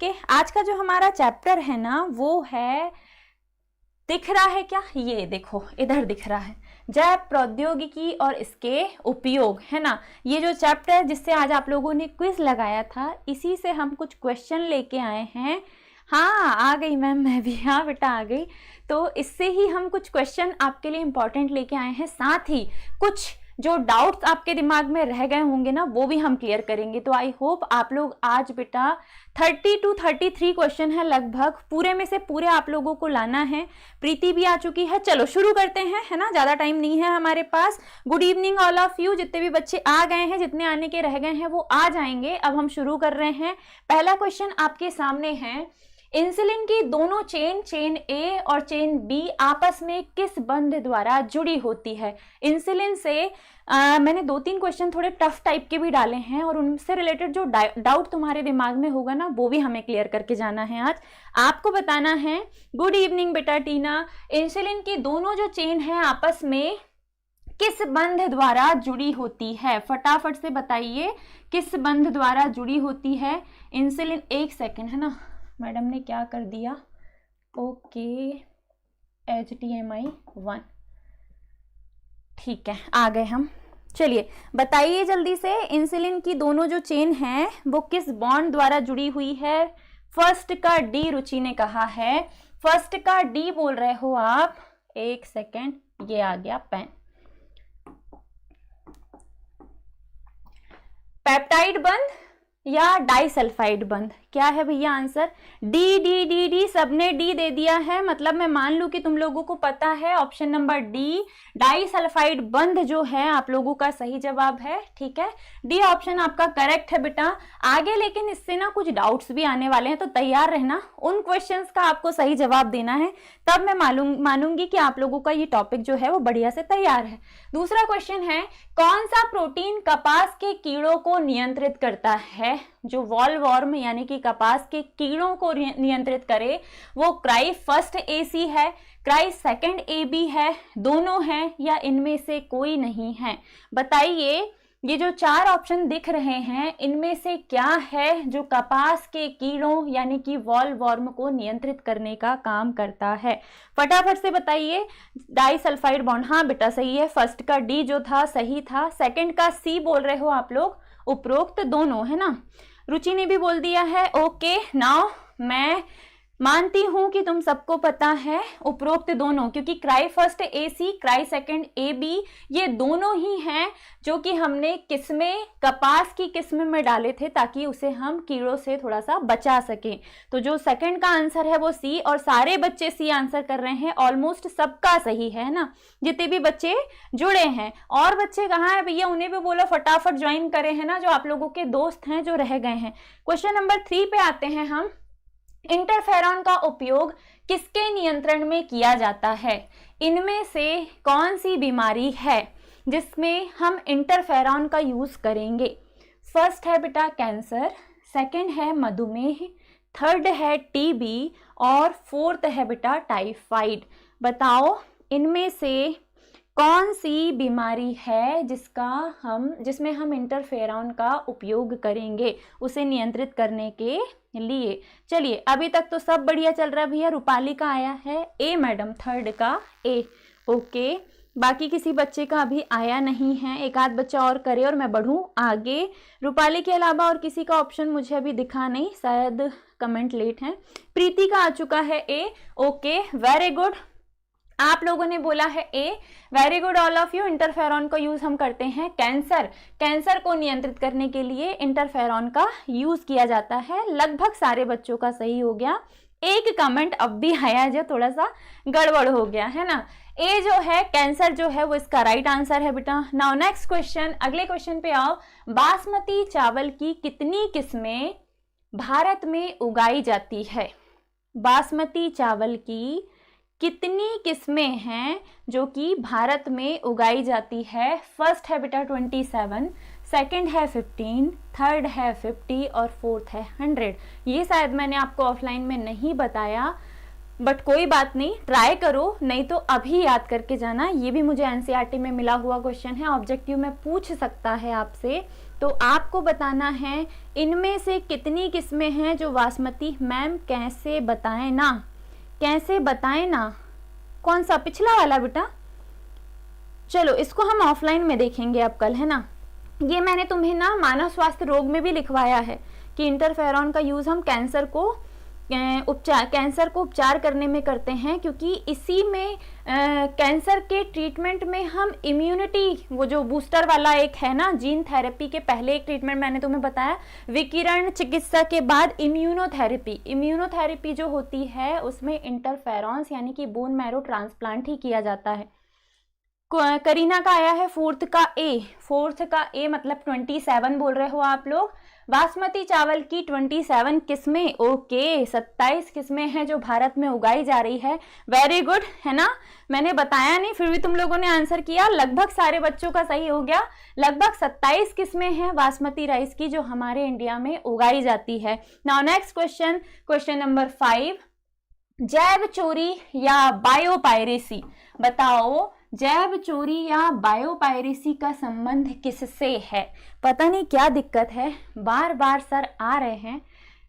Okay, आज का जो हमारा चैप्टर है ना वो है, दिख रहा है क्या, ये देखो इधर दिख रहा है, जैव प्रौद्योगिकी और इसके उपयोग, है ना। ये जो चैप्टर जिससे आज आप लोगों ने क्विज लगाया था, इसी से हम कुछ क्वेश्चन लेके आए हैं। हाँ आ गई मैम, मैं भी, हाँ बेटा आ गई। तो इससे ही हम कुछ क्वेश्चन आपके लिए इंपॉर्टेंट लेके आए हैं, साथ ही कुछ जो डाउट्स आपके दिमाग में रह गए होंगे ना वो भी हम क्लियर करेंगे। तो आई होप आप लोग आज बेटा 30 to 33 क्वेश्चन है लगभग, पूरे में से पूरे आप लोगों को लाना है। प्रीति भी आ चुकी है, चलो शुरू करते हैं, है ना, ज्यादा टाइम नहीं है हमारे पास। Good evening all of you, जितने भी बच्चे आ गए हैं, जितने आने के रह गए हैं वो आ जाएंगे। अब हम शुरू कर रहे हैं। पहला क्वेश्चन आपके सामने है, इंसुलिन की दोनों चेन ए और चेन बी आपस में किस बंध द्वारा जुड़ी होती है। इंसुलिन से मैंने 2-3 क्वेश्चन थोड़े टफ टाइप के भी डाले हैं और उनसे रिलेटेड जो डाउट तुम्हारे दिमाग में होगा ना वो भी हमें क्लियर करके जाना है। आज आपको बताना है। गुड इवनिंग बेटा टीना, इंसुलिन की दोनों जो चेन है आपस में किस बंध द्वारा जुड़ी होती है, फटाफट से बताइए किस बंध द्वारा जुड़ी होती है इंसुलिन। एक सेकेंड, है ना, मैडम ने क्या कर दिया, ओके HDMI 1, ठीक है आ गए हम। चलिए बताइए जल्दी से, इंसुलिन की दोनों जो चेन हैं वो किस बॉन्ड द्वारा जुड़ी हुई है। फर्स्ट का डी रुचि ने कहा है, फर्स्ट का डी बोल रहे हो आप। एक सेकेंड, ये आ गया पेन। पेप्टाइड बंध या डाइसल्फाइड बंध, क्या है भैया answer? D D D D, सबने डी दे दिया है, मतलब मैं मान लूं कि तुम लोगों को पता है। ऑप्शन नंबर डी डाइसल्फाइड बंध जो है आप लोगों का सही जवाब है। ठीक है, डी ऑप्शन आपका करेक्ट है बेटा। आगे लेकिन इससे ना कुछ डाउट्स भी आने वाले हैं, तो तैयार रहना, उन क्वेश्चंस का आपको सही जवाब देना है, तब मैं मानूंगी कि आप लोगों का ये टॉपिक जो है वो बढ़िया से तैयार है। दूसरा क्वेश्चन है, कौन सा प्रोटीन कपास के कीड़ों को नियंत्रित करता है? जो वॉलवॉर्म यानी कि कपास के कीड़ों को नियंत्रित करे वो क्राई फर्स्ट AC है, क्राई सेकंड AB है, दोनों हैं या इनमें से कोई नहीं है? बताइए, ये जो 4 ऑप्शन दिख रहे हैं इनमें से क्या है जो कपास के कीड़ों यानी कि वॉलवॉर्म को नियंत्रित करने का काम करता है? फटाफट से बताइए। डाइसल्फाइड बॉन्ड, हाँ बेटा सही है। फर्स्ट का डी जो था सही था, सेकंड का सी बोल रहे हो आप लोग, उपरोक्त दोनों, है ना। रुचि ने भी बोल दिया है, ओके नाउ मैं मानती हूं कि तुम सबको पता है उपरोक्त दोनों, क्योंकि cry first AC cry second AB ये दोनों ही हैं जो कि हमने किस्में कपास की किस्म में डाले थे ताकि उसे हम कीड़ों से थोड़ा सा बचा सकें। तो जो सेकंड का आंसर है वो सी, और सारे बच्चे सी आंसर कर रहे हैं, ऑलमोस्ट सबका सही है ना, जितने भी बच्चे जुड़े हैं। और बच्चे कहाँ है भैया, उन्हें भी बोलो फटाफट ज्वाइन करे, है ना, जो आप लोगों के दोस्त हैं जो रह गए हैं। क्वेश्चन नंबर 3 पे आते हैं हम। इंटरफेरॉन का उपयोग किसके नियंत्रण में किया जाता है? इनमें से कौन सी बीमारी है जिसमें हम इंटरफेरॉन का यूज करेंगे? फर्स्ट है बेटा कैंसर, सेकंड है मधुमेह, थर्ड है TB और फोर्थ है बेटा टाइफाइड। बताओ इनमें से कौन सी बीमारी है जिसमें हम इंटरफेरॉन का उपयोग करेंगे उसे नियंत्रित करने के लिए? चलिए अभी तक तो सब बढ़िया चल रहा है भैया। रूपाली का आया है ए मैडम, थर्ड का ए, ओके। बाकी किसी बच्चे का अभी आया नहीं है, एक आध बच्चा और करे और मैं बढ़ूं आगे। रूपाली के अलावा और किसी का ऑप्शन मुझे अभी दिखा नहीं, शायद कमेंट लेट है। प्रीति का आ चुका है ए, ओके वेरी गुड, आप लोगों ने बोला है A, very good all of you. Interferon का यूज हम करते हैं कैंसर को नियंत्रित करने के लिए इंटरफेरॉन का यूज किया जाता है। लगभग सारे बच्चों का सही हो गया। एक कमेंट अब भी आया जो थोड़ा सा गड़बड़ हो गया, है ना। ए जो है कैंसर जो है वो इसका राइट आंसर है बेटा। नाउ नेक्स्ट क्वेश्चन, अगले क्वेश्चन पे आओ। बासमती चावल की कितनी किस्में भारत में उगाई जाती है? बासमती चावल की कितनी किस्में हैं जो कि भारत में उगाई जाती है? फर्स्ट है बेटा 27, सेकंड है 15, थर्ड है 50 और फोर्थ है 100। ये शायद मैंने आपको ऑफलाइन में नहीं बताया, बट कोई बात नहीं, ट्राई करो, नहीं तो अभी याद करके जाना। ये भी मुझे NCERT में मिला हुआ क्वेश्चन है, ऑब्जेक्टिव में पूछ सकता है आपसे तो आपको बताना है इनमें से कितनी किस्में हैं जो बासमती। मैम कैसे बताएं ना, कैसे बताएं ना, कौन सा पिछला वाला बेटा? चलो इसको हम ऑफलाइन में देखेंगे अब कल, है ना। ये मैंने तुम्हें ना मानव स्वास्थ्य रोग में भी लिखवाया है कि इंटरफेरॉन का यूज हम कैंसर को उपचार करने में करते हैं, क्योंकि इसी में कैंसर के ट्रीटमेंट में हम इम्यूनिटी, वो जो बूस्टर वाला एक है ना, जीन थेरेपी के पहले एक ट्रीटमेंट मैंने तुम्हें बताया, विकिरण चिकित्सा के बाद इम्यूनोथेरेपी जो होती है उसमें इंटरफेरॉन्स यानी कि बोन मैरो ट्रांसप्लांट ही किया जाता है। करीना का आया है फोर्थ का ए मतलब 27 बोल रहे हो आप लोग। बासमती चावल की 27 किस्में, ओके 27 किस्में हैं जो भारत में उगाई जा रही है। वेरी गुड, है ना। मैंने बताया नहीं फिर भी तुम लोगों ने आंसर किया, लगभग सारे बच्चों का सही हो गया। लगभग 27 किस्में हैं बासमती राइस की जो हमारे इंडिया में उगाई जाती है। नाउ नेक्स्ट क्वेश्चन नंबर 5, जैव चोरी या बायोपायरेसी। बताओ जैव चोरी या बायोपायरेसी का संबंध किससे है? पता नहीं क्या दिक्कत है, बार बार सर आ रहे हैं,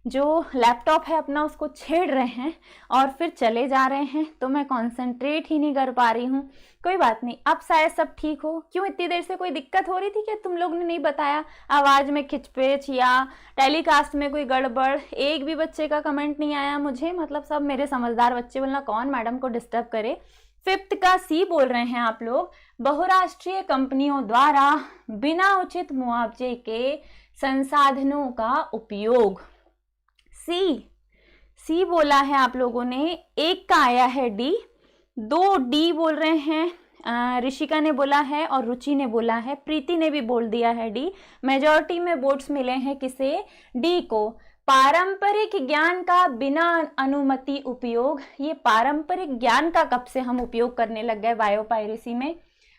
जो लैपटॉप है अपना उसको छेड़ रहे हैं और फिर चले जा रहे हैं, तो मैं कंसंट्रेट ही नहीं कर पा रही हूँ। कोई बात नहीं, अब शायद सब ठीक हो। क्यों इतनी देर से कोई दिक्कत हो रही थी क्या? तुम लोग ने नहीं बताया, आवाज़ में खिचपिच या टेलीकास्ट में कोई गड़बड़? एक भी बच्चे का कमेंट नहीं आया मुझे, मतलब सब मेरे समझदार बच्चे, बोलना कौन मैडम को डिस्टर्ब करे। 5th का सी बोल रहे हैं आप लोग, बहुराष्ट्रीय कंपनियों द्वारा बिना उचित मुआवजे के संसाधनों का उपयोग। सी बोला है आप लोगों ने। एक का आया है डी, 2 डी बोल रहे हैं। ऋषिका ने बोला है और रुचि ने बोला है, प्रीति ने भी बोल दिया है डी। मेजॉरिटी में वोट्स मिले हैं किसे? डी को। पारंपरिक ज्ञान का बिना अनुमति उपयोग, ये पारंपरिक ज्ञान का कब से हम उपयोग करने लग गए बायोपायरेसी में?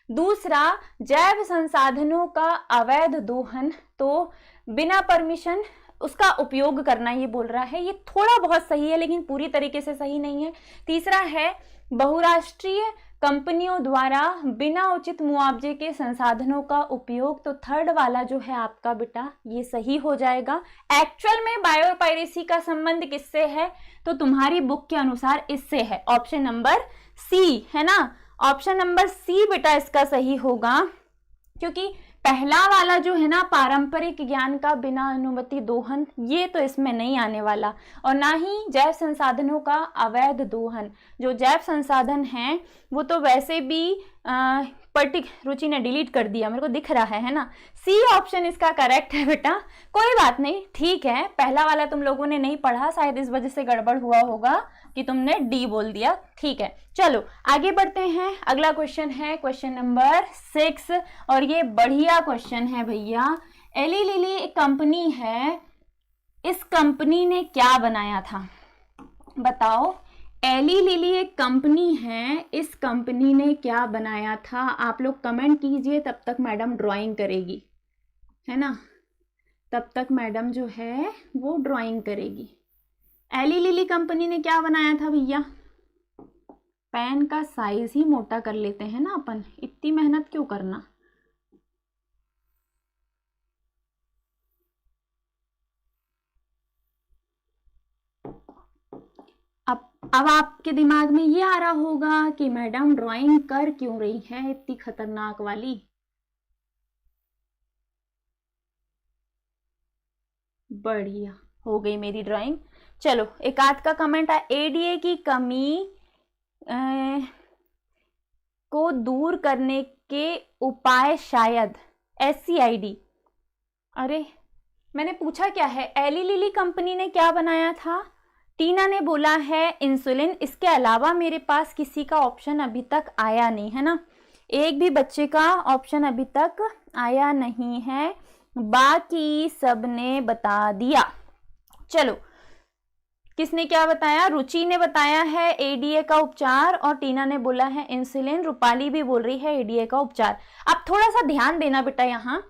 दूसरा, जैव संसाधनों का अवैध दोहन, तो बिना परमिशन उसका उपयोग करना ये बोल रहा है। ये थोड़ा बहुत सही है लेकिन पूरी तरीके से सही नहीं है। तीसरा है बहुराष्ट्रीय कंपनियों द्वारा बिना उचित मुआवजे के संसाधनों का उपयोग, तो थर्ड वाला जो है आपका बेटा ये सही हो जाएगा। एक्चुअल में बायोपायरेसी का संबंध किससे है? तो तुम्हारी बुक के अनुसार इससे है, ऑप्शन नंबर सी, है ना। ऑप्शन नंबर सी बेटा इसका सही होगा, क्योंकि पहला वाला जो है ना पारंपरिक ज्ञान का बिना अनुमति दोहन, ये तो इसमें नहीं आने वाला, और ना ही जैव संसाधनों का अवैध दोहन। जो जैव संसाधन हैं वो तो वैसे भी रुचि ने डिलीट कर दिया, मेरे को दिख रहा है ना। सी ऑप्शन इसका करेक्ट है बेटा। कोई बात नहीं, ठीक है, पहला वाला तुम लोगों ने नहीं पढ़ा, शायद इस वजह से गड़बड़ हुआ होगा कि तुमने डी बोल दिया। ठीक है, चलो आगे बढ़ते हैं। अगला क्वेश्चन है क्वेश्चन नंबर 6, और ये बढ़िया क्वेश्चन है भैया। एली लिली एक कंपनी है, इस कंपनी ने क्या बनाया था? बताओ, एली लिली एक कंपनी है, इस कंपनी ने क्या बनाया था? आप लोग कमेंट कीजिए, तब तक मैडम ड्राइंग करेगी, है ना। तब तक मैडम जो है वो ड्राइंग करेगी। एली लिली कंपनी ने क्या बनाया था भैया? पेन का साइज ही मोटा कर लेते हैं ना अपन, इतनी मेहनत क्यों करना। अब आपके दिमाग में ये आ रहा होगा कि मैडम ड्राइंग कर क्यों रही है इतनी खतरनाक वाली। बढ़िया हो गई मेरी ड्राइंग। चलो एक आध का कमेंट है, एडीए की कमी को दूर करने के उपाय शायद SCID। अरे मैंने पूछा क्या है, एली लिली कंपनी ने क्या बनाया था? टीना ने बोला है इंसुलिन। इसके अलावा मेरे पास किसी का ऑप्शन अभी तक आया नहीं है ना, एक भी बच्चे का ऑप्शन अभी तक आया नहीं है, बाकी सबने बता दिया। चलो किसने क्या बताया? रुचि ने बताया है एडीए का उपचार और टीना ने बोला है इंसुलिन। रूपाली भी बोल रही है एडीए का उपचार। अब थोड़ा सा ध्यान देना बेटा, यहाँ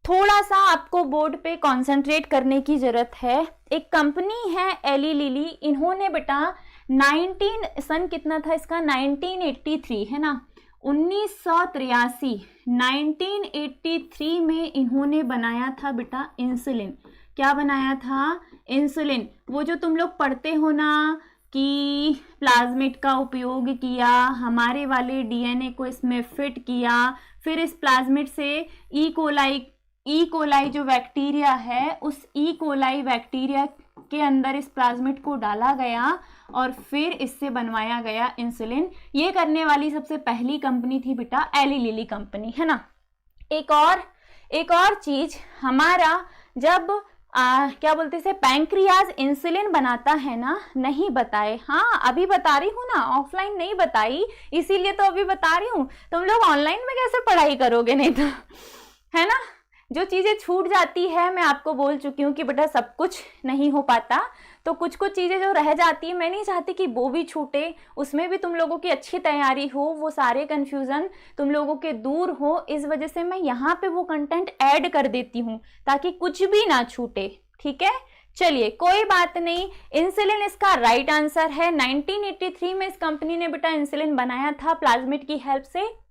थोड़ा सा आपको बोर्ड पे कंसंट्रेट करने की जरूरत है। एक कंपनी है एली लिली, इन्होंने बेटा सन कितना था इसका? 1983 है ना, 1983 में इन्होंने बनाया था बेटा इंसुलिन। क्या बनाया था? इंसुलिन। वो जो तुम लोग पढ़ते हो ना कि प्लाज्मिड का उपयोग किया, हमारे वाले डीएनए को इसमें फिट किया, फिर इस प्लाज्मिड से ई कोलाई जो बैक्टीरिया है, उस ई कोलाई बैक्टीरिया के अंदर इस प्लाज्मिड को डाला गया और फिर इससे बनवाया गया इंसुलिन। ये करने वाली सबसे पहली कंपनी थी बेटा एली लिली कंपनी, है ना। एक और चीज, हमारा जब क्या बोलते हैं, पैंक्रियाज इंसुलिन बनाता है ना, नहीं बताए, हाँ अभी बता रही हूँ ना, ऑफलाइन नहीं बताई, इसीलिए तो अभी बता रही हूँ। तुम लोग ऑनलाइन में कैसे पढ़ाई करोगे, नहीं तो, है ना। जो चीजें छूट जाती है, मैं आपको बोल चुकी हूँ कि बेटा सब कुछ नहीं हो पाता, तो कुछ चीजें जो रह जाती है, मैं नहीं चाहती कि वो भी छूटे, उसमें भी तुम लोगों की अच्छी तैयारी हो, वो सारे कंफ्यूजन तुम लोगों के दूर हो। इस वजह से मैं यहाँ पे वो कंटेंट ऐड कर देती हूँ ताकि कुछ भी ना छूटे, ठीक है। चलिए कोई बात नहीं, इंसुलिन इसका राइट आंसर है। 1983 में इस कंपनी ने बेटा इंसुलिन बनाया था प्लाज्मिड की हेल्प से,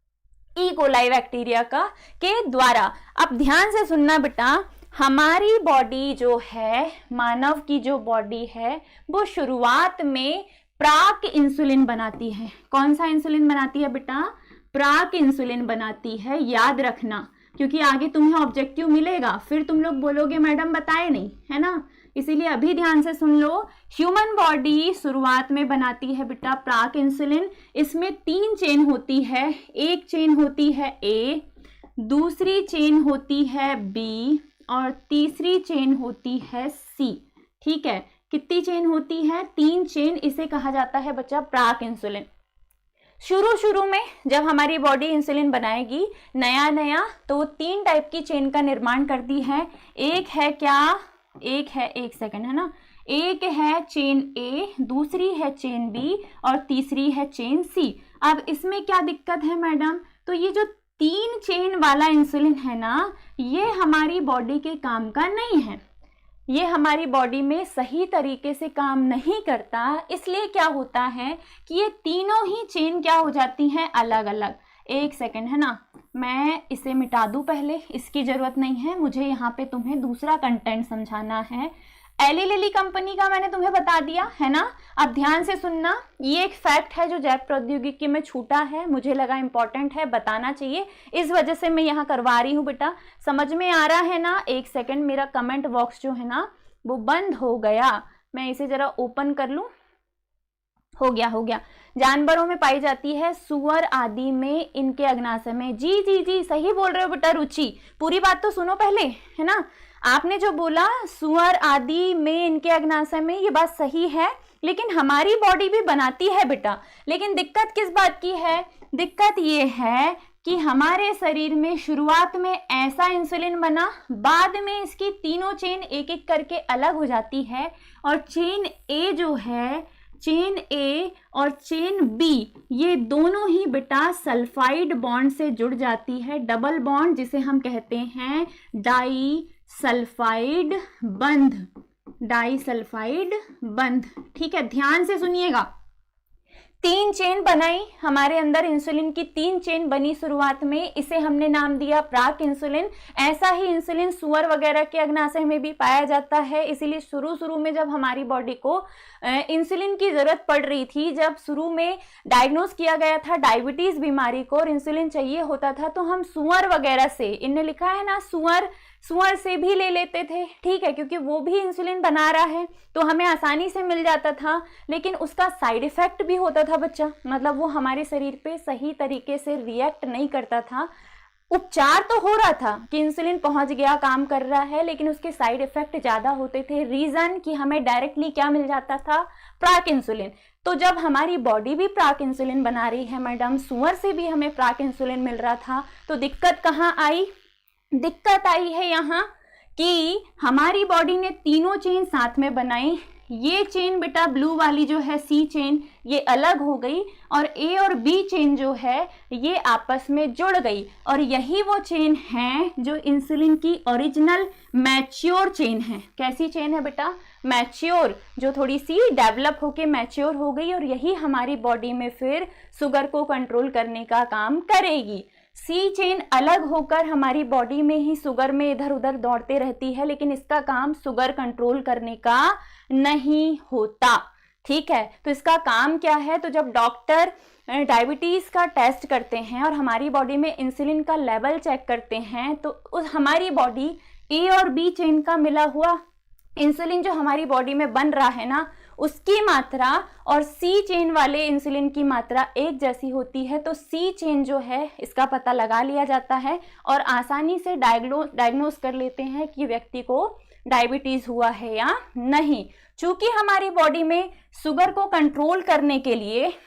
ई कोलाई बैक्टीरिया के द्वारा। अब ध्यान से सुनना बेटा, हमारी बॉडी जो है, मानव की जो बॉडी है, वो शुरुआत में प्राक इंसुलिन बनाती है। कौन सा इंसुलिन बनाती है बेटा? प्राक इंसुलिन बनाती है, याद रखना, क्योंकि आगे तुम्हें ऑब्जेक्टिव मिलेगा, फिर तुम लोग बोलोगे मैडम बताए नहीं, है ना। इसीलिए अभी ध्यान से सुन लो, ह्यूमन बॉडी शुरुआत में बनाती है बेटा प्राक इंसुलिन। इसमें 3 चेन होती है, एक चेन होती है ए, दूसरी चेन होती है बी और तीसरी चेन होती है सी, ठीक है। कितनी चेन होती है? 3 चेन, इसे कहा जाता है बच्चा प्राक इंसुलिन। शुरू में जब हमारी बॉडी इंसुलिन बनाएगी नया, तो 3 टाइप की चेन का निर्माण करती है। एक है क्या? एक है, एक सेकंड, है ना, एक है चेन ए, दूसरी है चेन बी और तीसरी है चेन सी। अब इसमें क्या दिक्कत है मैडम? तो ये जो 3 चेन वाला इंसुलिन है ना, ये हमारी बॉडी के काम का नहीं है, ये हमारी बॉडी में सही तरीके से काम नहीं करता। इसलिए क्या होता है कि ये तीनों ही चेन क्या हो जाती हैं? अलग अलग। एक सेकंड, है ना, मैं इसे मिटा दूं पहले, इसकी जरूरत नहीं है मुझे, यहाँ पे तुम्हें दूसरा कंटेंट समझाना है। एली लिली कंपनी का मैंने तुम्हें बता दिया, है ना। अब ध्यान से सुनना, ये एक फैक्ट है जो जैव प्रौद्योगिकी में छूटा है, मुझे लगा इंपॉर्टेंट है, बताना चाहिए, इस वजह से मैं यहाँ करवा रही हूँ बेटा। समझ में आ रहा है ना? एक सेकंड, मेरा कमेंट बॉक्स जो है ना वो बंद हो गया, मैं इसे जरा ओपन कर लूँ। हो गया। जानवरों में पाई जाती है, सुअर आदि में, इनके अग्नाशय में। जी सही बोल रहे हो बेटा रुचि, पूरी बात तो सुनो पहले, है ना। आपने जो बोला सुअर आदि में, इनके अग्नाशय में, ये बात सही है, लेकिन हमारी बॉडी भी बनाती है बेटा। लेकिन दिक्कत किस बात की है? दिक्कत ये है कि हमारे शरीर में शुरुआत में ऐसा इंसुलिन बना, बाद में इसकी तीनों चेन एक एक करके अलग हो जाती है, और चेन ए जो है, चेन ए और चेन बी, ये दोनों ही बेटा सल्फाइड बॉन्ड से जुड़ जाती है, डबल बॉन्ड, जिसे हम कहते हैं डाई सल्फाइड बंध, डाई सल्फाइड बंध, ठीक है। ध्यान से सुनिएगा, 3 चेन बनाई हमारे अंदर, इंसुलिन की 3 चेन बनी शुरुआत में, इसे हमने नाम दिया प्राक इंसुलिन। ऐसा ही इंसुलिन सुअर वगैरह के अग्नाशय में भी पाया जाता है। इसीलिए शुरू में जब हमारी बॉडी को इंसुलिन की जरूरत पड़ रही थी, जब शुरू में डायग्नोज किया गया था डायबिटीज बीमारी को और इंसुलिन चाहिए होता था, तो हम सुअर वगैरह से, इनने लिखा है ना सुअर से भी ले लेते थे, ठीक है, क्योंकि वो भी इंसुलिन बना रहा है तो हमें आसानी से मिल जाता था। लेकिन उसका साइड इफेक्ट भी होता था बच्चा, मतलब वो हमारे शरीर पे सही तरीके से रिएक्ट नहीं करता था। उपचार तो हो रहा था कि इंसुलिन पहुंच गया, काम कर रहा है, लेकिन उसके साइड इफेक्ट ज्यादा होते थे। रीजन कि हमें डायरेक्टली क्या मिल जाता था? प्राक इंसुलिन। तो जब हमारी बॉडी भी प्राक इंसुलिन बना रही है मैडम, सुअर से भी हमें प्राक इंसुलिन मिल रहा था, तो दिक्कत कहाँ आई? दिक्कत आई है यहाँ कि हमारी बॉडी ने तीनों चेन साथ में बनाई, ये चेन बेटा ब्लू वाली जो है सी चेन ये अलग हो गई और ए और बी चेन जो है ये आपस में जुड़ गई और यही वो चेन है जो इंसुलिन की ओरिजिनल मैच्योर चेन है। कैसी चेन है बेटा? मैच्योर, जो थोड़ी सी डेवलप होके मैच्योर हो गई और यही हमारी बॉडी में फिर शुगर को कंट्रोल करने का काम करेगी। सी चेन अलग होकर हमारी बॉडी में ही शुगर में इधर उधर दौड़ते रहती है, लेकिन इसका काम शुगर कंट्रोल करने का नहीं होता। ठीक है, तो इसका काम क्या है? तो जब डॉक्टर डायबिटीज का टेस्ट करते हैं और हमारी बॉडी में इंसुलिन का लेवल चेक करते हैं तो उस हमारी बॉडी ए और बी चेन का मिला हुआ इंसुलिन जो हमारी बॉडी में बन रहा है ना, उसकी मात्रा और सी चेन वाले इंसुलिन की मात्रा एक जैसी होती है। तो सी चेन जो है इसका पता लगा लिया जाता है और आसानी से डायग्नोस कर लेते हैं कि व्यक्ति को डायबिटीज हुआ है या नहीं। चूंकि हमारी बॉडी में शुगर को कंट्रोल करने के लिए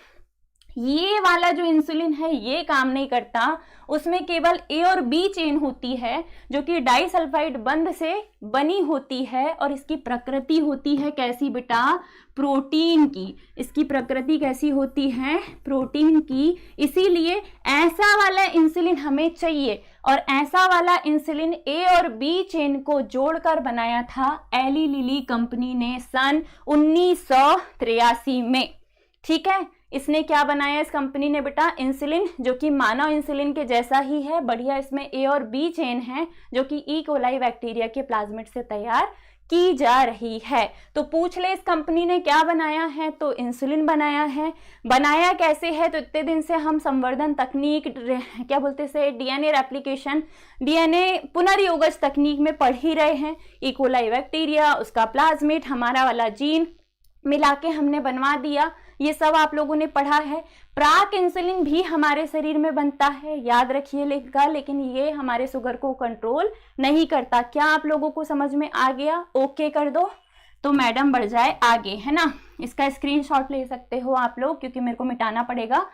ये वाला जो इंसुलिन है ये काम नहीं करता, उसमें केवल ए और बी चेन होती है जो कि डाइसल्फाइड बंध से बनी होती है और इसकी प्रकृति होती है कैसी बेटा? प्रोटीन की। इसकी प्रकृति कैसी होती है? प्रोटीन की। इसीलिए ऐसा वाला इंसुलिन हमें चाहिए और ऐसा वाला इंसुलिन ए और बी चेन को जोड़कर बनाया था एली लिली कंपनी ने सन 1983 में। ठीक है, इसने क्या बनाया इस कंपनी ने बेटा? इंसुलिन जो कि मानव इंसुलिन के जैसा ही है, बढ़िया इसमें ए और बी चेन है जो कि ई कोलाई बैक्टीरिया के प्लाज्मिड से तैयार की जा रही है। तो पूछ ले इस कंपनी ने क्या बनाया है? तो इंसुलिन बनाया है। बनाया कैसे है? तो इतने दिन से हम संवर्धन तकनीक क्या बोलते से डीएनए रेप्लिकेशन, डीएनए पुनर्योगज तकनीक में पढ़ ही रहे हैं। ई कोलाई बैक्टीरिया, उसका प्लाज्मिड, हमारा वाला जीन मिला के हमने बनवा दिया, ये सब आप लोगों ने पढ़ा है। प्राक इंसुलिन भी हमारे शरीर में बनता है, याद रखिएगा, लेकिन ये हमारे शुगर को कंट्रोल नहीं करता। क्या आप लोगों को समझ में आ गया? ओके कर दो तो मैडम बढ़ जाए आगे, है ना। इसका स्क्रीनशॉट ले सकते हो आप लोग, क्योंकि मेरे को मिटाना पड़ेगा।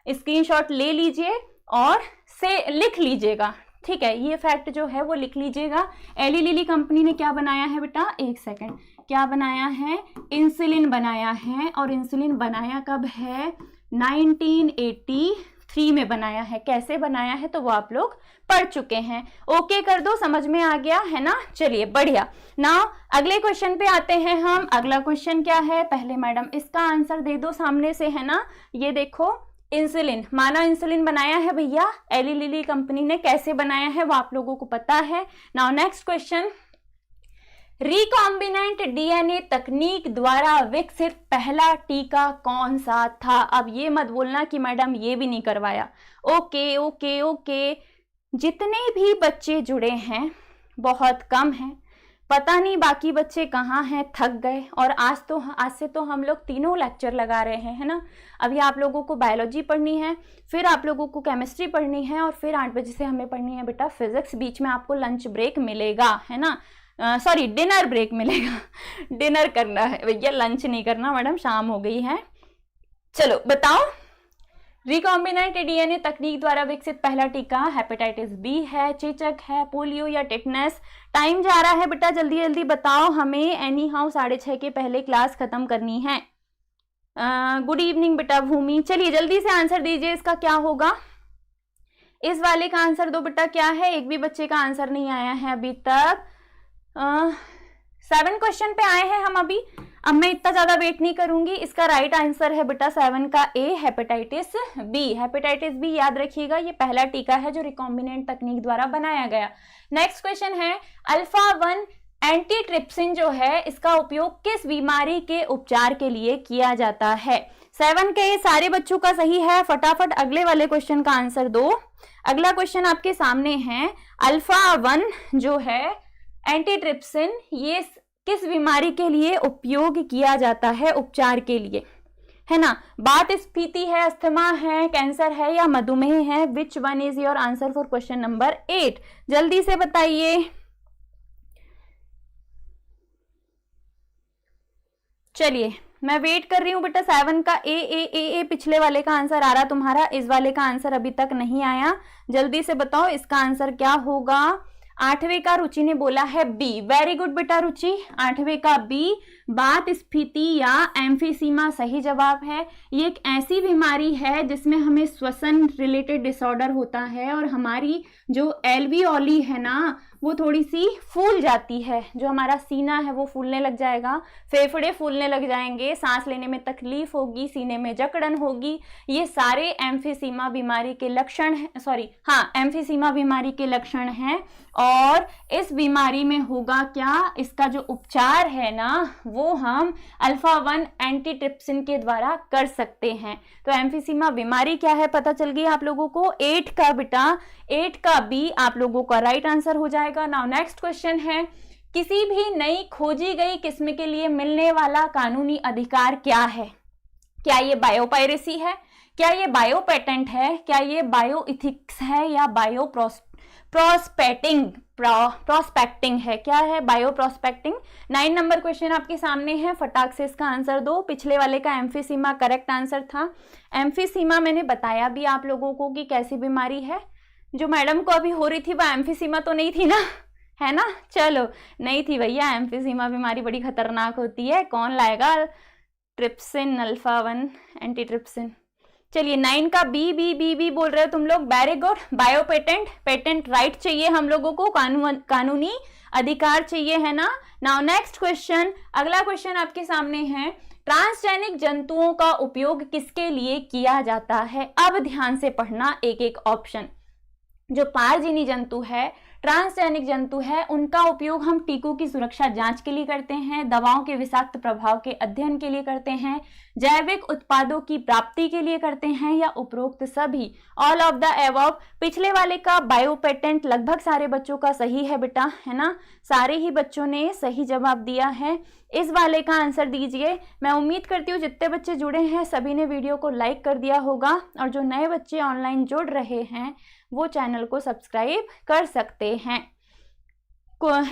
स्क्रीनशॉट ले लीजिए और से लिख लीजिएगा। ठीक है, ये फैक्ट जो है वो लिख लीजिएगा। एली लिली कंपनी ने क्या बनाया है बेटा? एक सेकंड, क्या बनाया है? इंसुलिन बनाया है। और इंसुलिन बनाया कब है? 1983 में बनाया है। कैसे बनाया है तो वो आप लोग पढ़ चुके हैं। ओके कर दो, समझ में आ गया है ना। चलिए बढ़िया। नाउ अगले क्वेश्चन पे आते हैं हम। अगला क्वेश्चन क्या है? पहले मैडम इसका आंसर दे दो सामने से, है ना। ये देखो, इंसुलिन, मानव इंसुलिन बनाया है भैया एली लिली कंपनी ने। कैसे बनाया है वो आप लोगों को पता है। Now next question, recombinant DNA तकनीक द्वारा विकसित पहला टीका कौन सा था? अब ये मत बोलना कि मैडम ये भी नहीं करवाया। ओके ओके ओके, जितने भी बच्चे जुड़े हैं बहुत कम हैं, पता नहीं बाकी बच्चे कहाँ हैं, थक गए। और आज से तो हम लोग तीनों लेक्चर लगा रहे हैं, है ना। अभी आप लोगों को बायोलॉजी पढ़नी है, फिर आप लोगों को केमिस्ट्री पढ़नी है और फिर 8 बजे से हमें पढ़नी है बेटा फिजिक्स। बीच में आपको लंच ब्रेक मिलेगा, है ना। सॉरी, डिनर ब्रेक मिलेगा। डिनर करना है भैया, लंच नहीं करना मैडम, शाम हो गई है। चलो बताओ, रिकॉम्बिनेंट डीएनए तकनीक द्वारा विकसित पहला टीका हेपेटाइटिस बी है, चेचक है, पोलियो या टेटनस? टाइम जा रहा है बेटा, जल्दी जल्दी बताओ हमें। एनी हाउ 6:30 के पहले क्लास खत्म करनी है। गुड इवनिंग बेटा भूमि। चलिए जल्दी से आंसर दीजिए, इसका क्या होगा? इस वाले का आंसर दो बेटा। क्या है? एक भी बच्चे का आंसर नहीं आया है अभी तक। 7 क्वेश्चन पे आए हैं हम अभी। अब मैं इतना ज्यादा वेट नहीं करूंगी। इसका राइट आंसर है बेटा 7 का ए, हेपेटाइटिस बी। हेपेटाइटिस बी याद रखिएगा, ये पहला टीका है जो रिकॉम्बिनेंट तकनीक द्वारा बनाया गया। नेक्स्ट क्वेश्चन है, अल्फा 1 एंटीट्रिप्सिन जो है इसका उपयोग किस बीमारी के उपचार के लिए किया जाता है? 7 के सारे बच्चों का सही है। फटाफट अगले वाले क्वेश्चन का आंसर दो। अगला क्वेश्चन आपके सामने है, अल्फा 1 जो है एंटीट्रिप्सिन, ये किस बीमारी के लिए उपयोग किया जाता है उपचार के लिए, है ना। बात स्फीति है, अस्थमा है, कैंसर है या मधुमेह है? विच one is your answer for question number 8? जल्दी से बताइए। चलिए मैं वेट कर रही हूं बेटा। 7 का ए पिछले वाले का आंसर आ रहा तुम्हारा, इस वाले का आंसर अभी तक नहीं आया। जल्दी से बताओ इसका आंसर क्या होगा? 8वें का रुचि ने बोला है बी। वेरी गुड बेटा रुचि, 8वें का बी। बात स्फीति या एम्फीसीमा सही जवाब है। ये एक ऐसी बीमारी है जिसमें हमें श्वसन रिलेटेड डिसऑर्डर होता है और हमारी जो एल्वियोली है ना वो थोड़ी सी फूल जाती है, जो हमारा सीना है वो फूलने लग जाएगा, फेफड़े फूलने लग जाएंगे, सांस लेने में तकलीफ होगी, सीने में जकड़न होगी। ये सारे एम्फीसीमा बीमारी के लक्षण हैं, एम्फीसीमा बीमारी के लक्षण हैं। और इस बीमारी में होगा क्या, इसका जो उपचार है ना वो हम अल्फा-1 एंटीट्रिप्सिन के द्वारा कर सकते हैं। तो एम्फीसीमा बीमारी क्या है पता चल गई आप लोगों को। 8 का बेटा 8 का बी आप लोगों का राइट आंसर हो जाएगा। नाउ नेक्स्ट क्वेश्चन है, किसी भी नई खोजी गई किस्म के लिए मिलने वाला कानूनी अधिकार क्या है? क्या ये बायोपायरेसी है, क्या ये बायो पेटेंट है, क्या ये बायो इथिक्स है, या बायो प्रोस्पेक्टिंग है? क्या है बायो प्रोस्पेक्टिंग? 9 नंबर क्वेश्चन आपके सामने है, फटाक से इसका आंसर दो। पिछले वाले का एम्फीसीमा करेक्ट आंसर था। एम्फीसीमा मैंने बताया भी आप लोगों को कि कैसी बीमारी है। जो मैडम को अभी हो रही थी वो एम्फीसीमा तो नहीं थी ना, है ना? चलो नहीं थी भैया, एम्फीसीमा बीमारी बड़ी खतरनाक होती है। कौन लाएगा ट्रिप्सिन, अल्फा-1 एंटीट्रिप्सिन? चलिए 9 का बी बी बी बी बोल रहे हो तुम लोग, very good. Bio patent right चाहिए हम लोगों को, कानूनी अधिकार चाहिए, है ना। नाउ नेक्स्ट क्वेश्चन, अगला क्वेश्चन आपके सामने है, ट्रांसजेनिक जंतुओं का उपयोग किसके लिए किया जाता है? अब ध्यान से पढ़ना एक एक ऑप्शन। जो पारजीनी जंतु है, ट्रांसजेनिक जंतु है, उनका उपयोग हम टीकों की सुरक्षा जांच के लिए करते हैं, दवाओं के विषाक्त प्रभाव के अध्ययन के लिए करते हैं, जैविक उत्पादों की प्राप्ति के लिए करते हैं, या उपरोक्त सभी, ऑल ऑफ द अबव। पिछले वाले का बायो पेटेंट लगभग सारे बच्चों का सही है बेटा, है ना, सारे ही बच्चों ने सही जवाब दिया है। इस वाले का आंसर दीजिए। मैं उम्मीद करती हूँ जितने बच्चे जुड़े हैं सभी ने वीडियो को लाइक कर दिया होगा, और जो नए बच्चे ऑनलाइन जुड़ रहे हैं वो चैनल को सब्सक्राइब कर सकते हैं।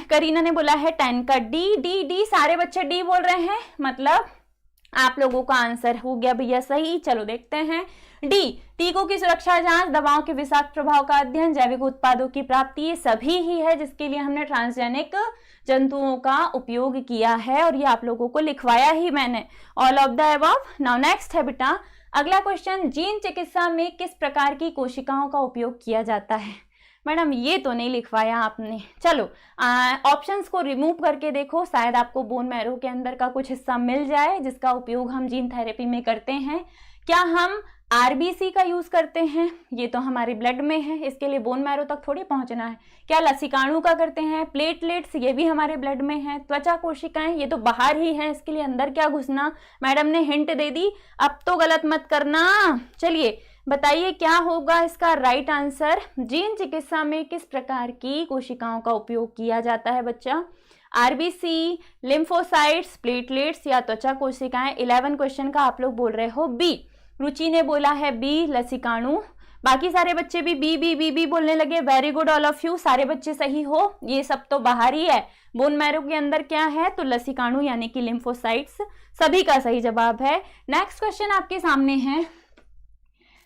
करीना ने बोला है 10 का डी डी डी, सारे बच्चे डी बोल रहे हैं, मतलब आप लोगों का आंसर हो गया भैया सही। चलो देखते हैं डी, टीकों की सुरक्षा जांच, दवाओं के विषाक्त प्रभाव का अध्ययन, जैविक उत्पादों की प्राप्ति, ये सभी ही है जिसके लिए हमने ट्रांसजेनिक जंतुओं का उपयोग किया है, और ये आप लोगों को लिखवाया ही मैंने, all of the above. Now next है बेटा अगला क्वेश्चन, जीन चिकित्सा में किस प्रकार की कोशिकाओं का उपयोग किया जाता है? मैडम ये तो नहीं लिखवाया आपने। चलो ऑप्शंस को रिमूव करके देखो, शायद आपको बोन मैरो के अंदर का कुछ हिस्सा मिल जाए जिसका उपयोग हम जीन थेरेपी में करते हैं। क्या हम आरबीसी का यूज करते हैं? ये तो हमारे ब्लड में है, इसके लिए बोन मैरो तक थोड़ी पहुंचना है। क्या लसीकाणु का करते हैं? प्लेटलेट्स, ये भी हमारे ब्लड में है। त्वचा कोशिकाएं, ये तो बाहर ही है, इसके लिए अंदर क्या घुसना। मैडम ने हिंट दे दी, अब तो गलत मत करना। चलिए बताइए क्या होगा इसका राइट आंसर। जीन चिकित्सा में किस प्रकार की कोशिकाओं का उपयोग किया जाता है बच्चा? आरबीसी, लिम्फोसाइट्स, प्लेटलेट्स, या त्वचा कोशिकाएं? 11 क्वेश्चन का आप लोग बोल रहे हो बी। रुचि ने बोला है बी, लसीकाणु। बाकी सारे बच्चे भी बी बी बी बी बोलने लगे, very good all of you, सारे बच्चे सही हो। ये सब तो बाहर ही है, बोन मैरो के अंदर क्या है? तो लसीकाणु यानी कि लिम्फोसाइट्स, सभी का सही जवाब है। नेक्स्ट क्वेश्चन आपके सामने है,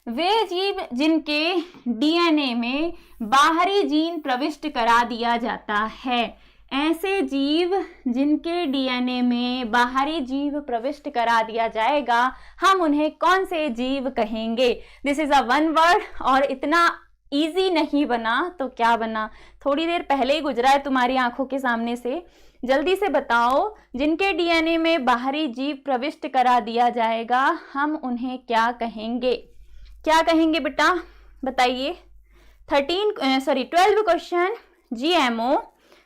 वे जीव जिनके डीएनए में बाहरी जीन प्रविष्ट करा दिया जाता है। ऐसे जीव जिनके डीएनए में बाहरी जीव प्रविष्ट करा दिया जाएगा, हम उन्हें कौन से जीव कहेंगे? This is a one word, और इतना इजी नहीं बना तो क्या बना, थोड़ी देर पहले ही गुजरा है तुम्हारी आंखों के सामने से। जल्दी से बताओ, जिनके डीएनए में बाहरी जीव प्रविष्ट करा दिया जाएगा, हम उन्हें क्या कहेंगे? क्या कहेंगे बेटा बताइए। 12 question, GMO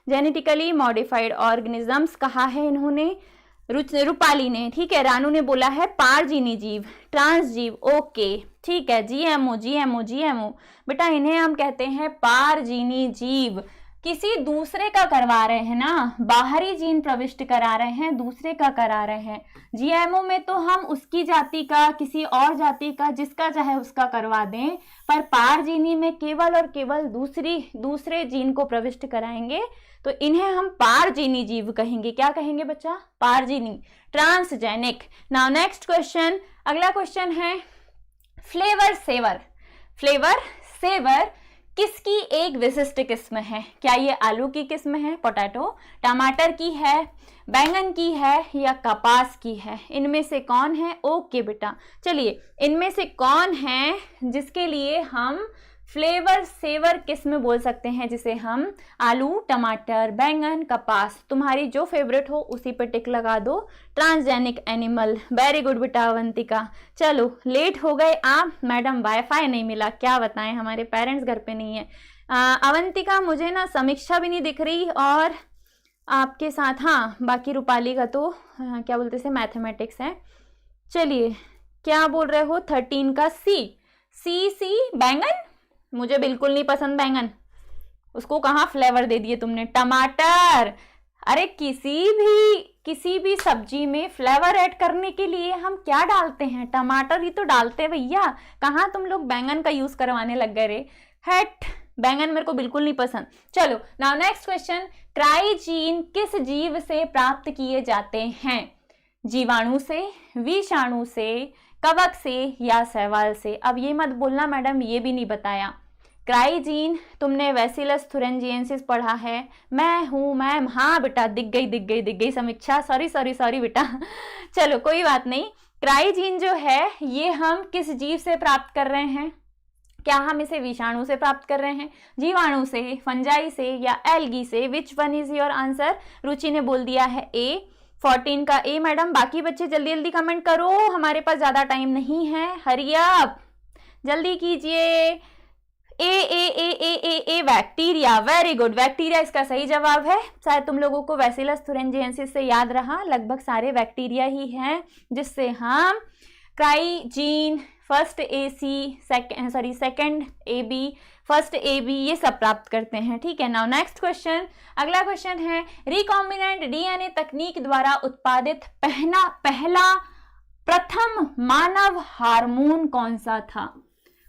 genetically modified organisms कहा है इन्होंने, रूपाली ने, ठीक है। रानू ने बोला है पारजीनी जीव, ट्रांसजीव, ओके ठीक है। जीएमओ जीएमओ जीएमओ बेटा इन्हें हम कहते हैं पारजीनी जीव। किसी दूसरे का करवा रहे हैं ना, बाहरी जीन प्रविष्ट करा रहे हैं, दूसरे का करा रहे हैं। जीएमओ में तो हम उसकी जाति का, किसी और जाति का, जिसका चाहे उसका करवा दें, पर पारजीनी में केवल और केवल दूसरे जीन को प्रविष्ट कराएंगे, तो इन्हें हम पारजीनी जीव कहेंगे। क्या कहेंगे बच्चा? पारजीनी, ट्रांसजेनिक। नाउ नेक्स्ट क्वेश्चन, अगला क्वेश्चन है फ्लेवर सेवर। फ्लेवर सेवर किसकी एक विशिष्ट किस्म है? क्या ये आलू की किस्म है, पोटैटो, टमाटर की है, बैंगन की है या कपास की है? इनमें से कौन है? ओके बेटा, चलिए इनमें से कौन है जिसके लिए हम फ्लेवर सेवर किस्म बोल सकते हैं, जिसे हम आलू, टमाटर, बैंगन, कपास, तुम्हारी जो फेवरेट हो उसी पे टिक लगा दो। ट्रांसजेनिक एनिमल, वेरी गुड बेटा अवंतिका। चलो लेट हो गए आप, मैडम वाईफाई नहीं मिला, क्या बताएं, हमारे पेरेंट्स घर पे नहीं है। अवंतिका मुझे ना समीक्षा भी नहीं दिख रही, और आपके साथ हाँ बाकी रूपाली का तो क्या बोलते से मैथमेटिक्स है। चलिए क्या बोल रहे हो? 13 का सी बैंगन, मुझे बिल्कुल नहीं पसंद बैंगन, उसको कहाँ फ्लेवर दे दिए तुमने। टमाटर, अरे किसी भी सब्जी में फ्लेवर ऐड करने के लिए हम क्या डालते हैं? टमाटर ही तो डालते हैं भैया, कहाँ तुम लोग बैंगन का यूज करवाने लग गए रे। हट, बैंगन मेरे को बिल्कुल नहीं पसंद। चलो नाउ नेक्स्ट क्वेश्चन, क्राइजीन किस जीव से प्राप्त किए जाते हैं? जीवाणु से, विषाणु से, कवक से या शैवाल से? अब ये मत बोलना मैडम ये भी नहीं बताया। क्राइजीन तुमने बैसिलस थुरिंजिएंसिस पढ़ा है। मैं हूँ मैम, हाँ बेटा दिख गई समीक्षा, सॉरी बेटा चलो कोई बात नहीं। क्राइजीन जो है ये हम किस जीव से प्राप्त कर रहे हैं? क्या हम इसे विषाणु से प्राप्त कर रहे हैं, जीवाणु से, फंजाई से या एल्गी से? Which one is your answer? Ruchi ने बोल दिया है ए, 14 का ए। मैडम बाकी बच्चे जल्दी जल्दी कमेंट करो, हमारे पास ज्यादा टाइम नहीं है, हरी अप जल्दी कीजिए। ए बैक्टीरिया, वेरी गुड, बैक्टीरिया इसका सही जवाब है। शायद तुम लोगों को बैसिलस थुरिंजिएंसिस से याद रहा, लगभग सारे बैक्टीरिया ही हैं जिससे हम क्राइजीन, first second AB, first AB ये सब प्राप्त करते हैं। ठीक है, नाउ नेक्स्ट क्वेश्चन, अगला क्वेश्चन है रिकॉम्बिनेंट DNA तकनीक द्वारा उत्पादित पहला प्रथम मानव हार्मोन कौन सा था?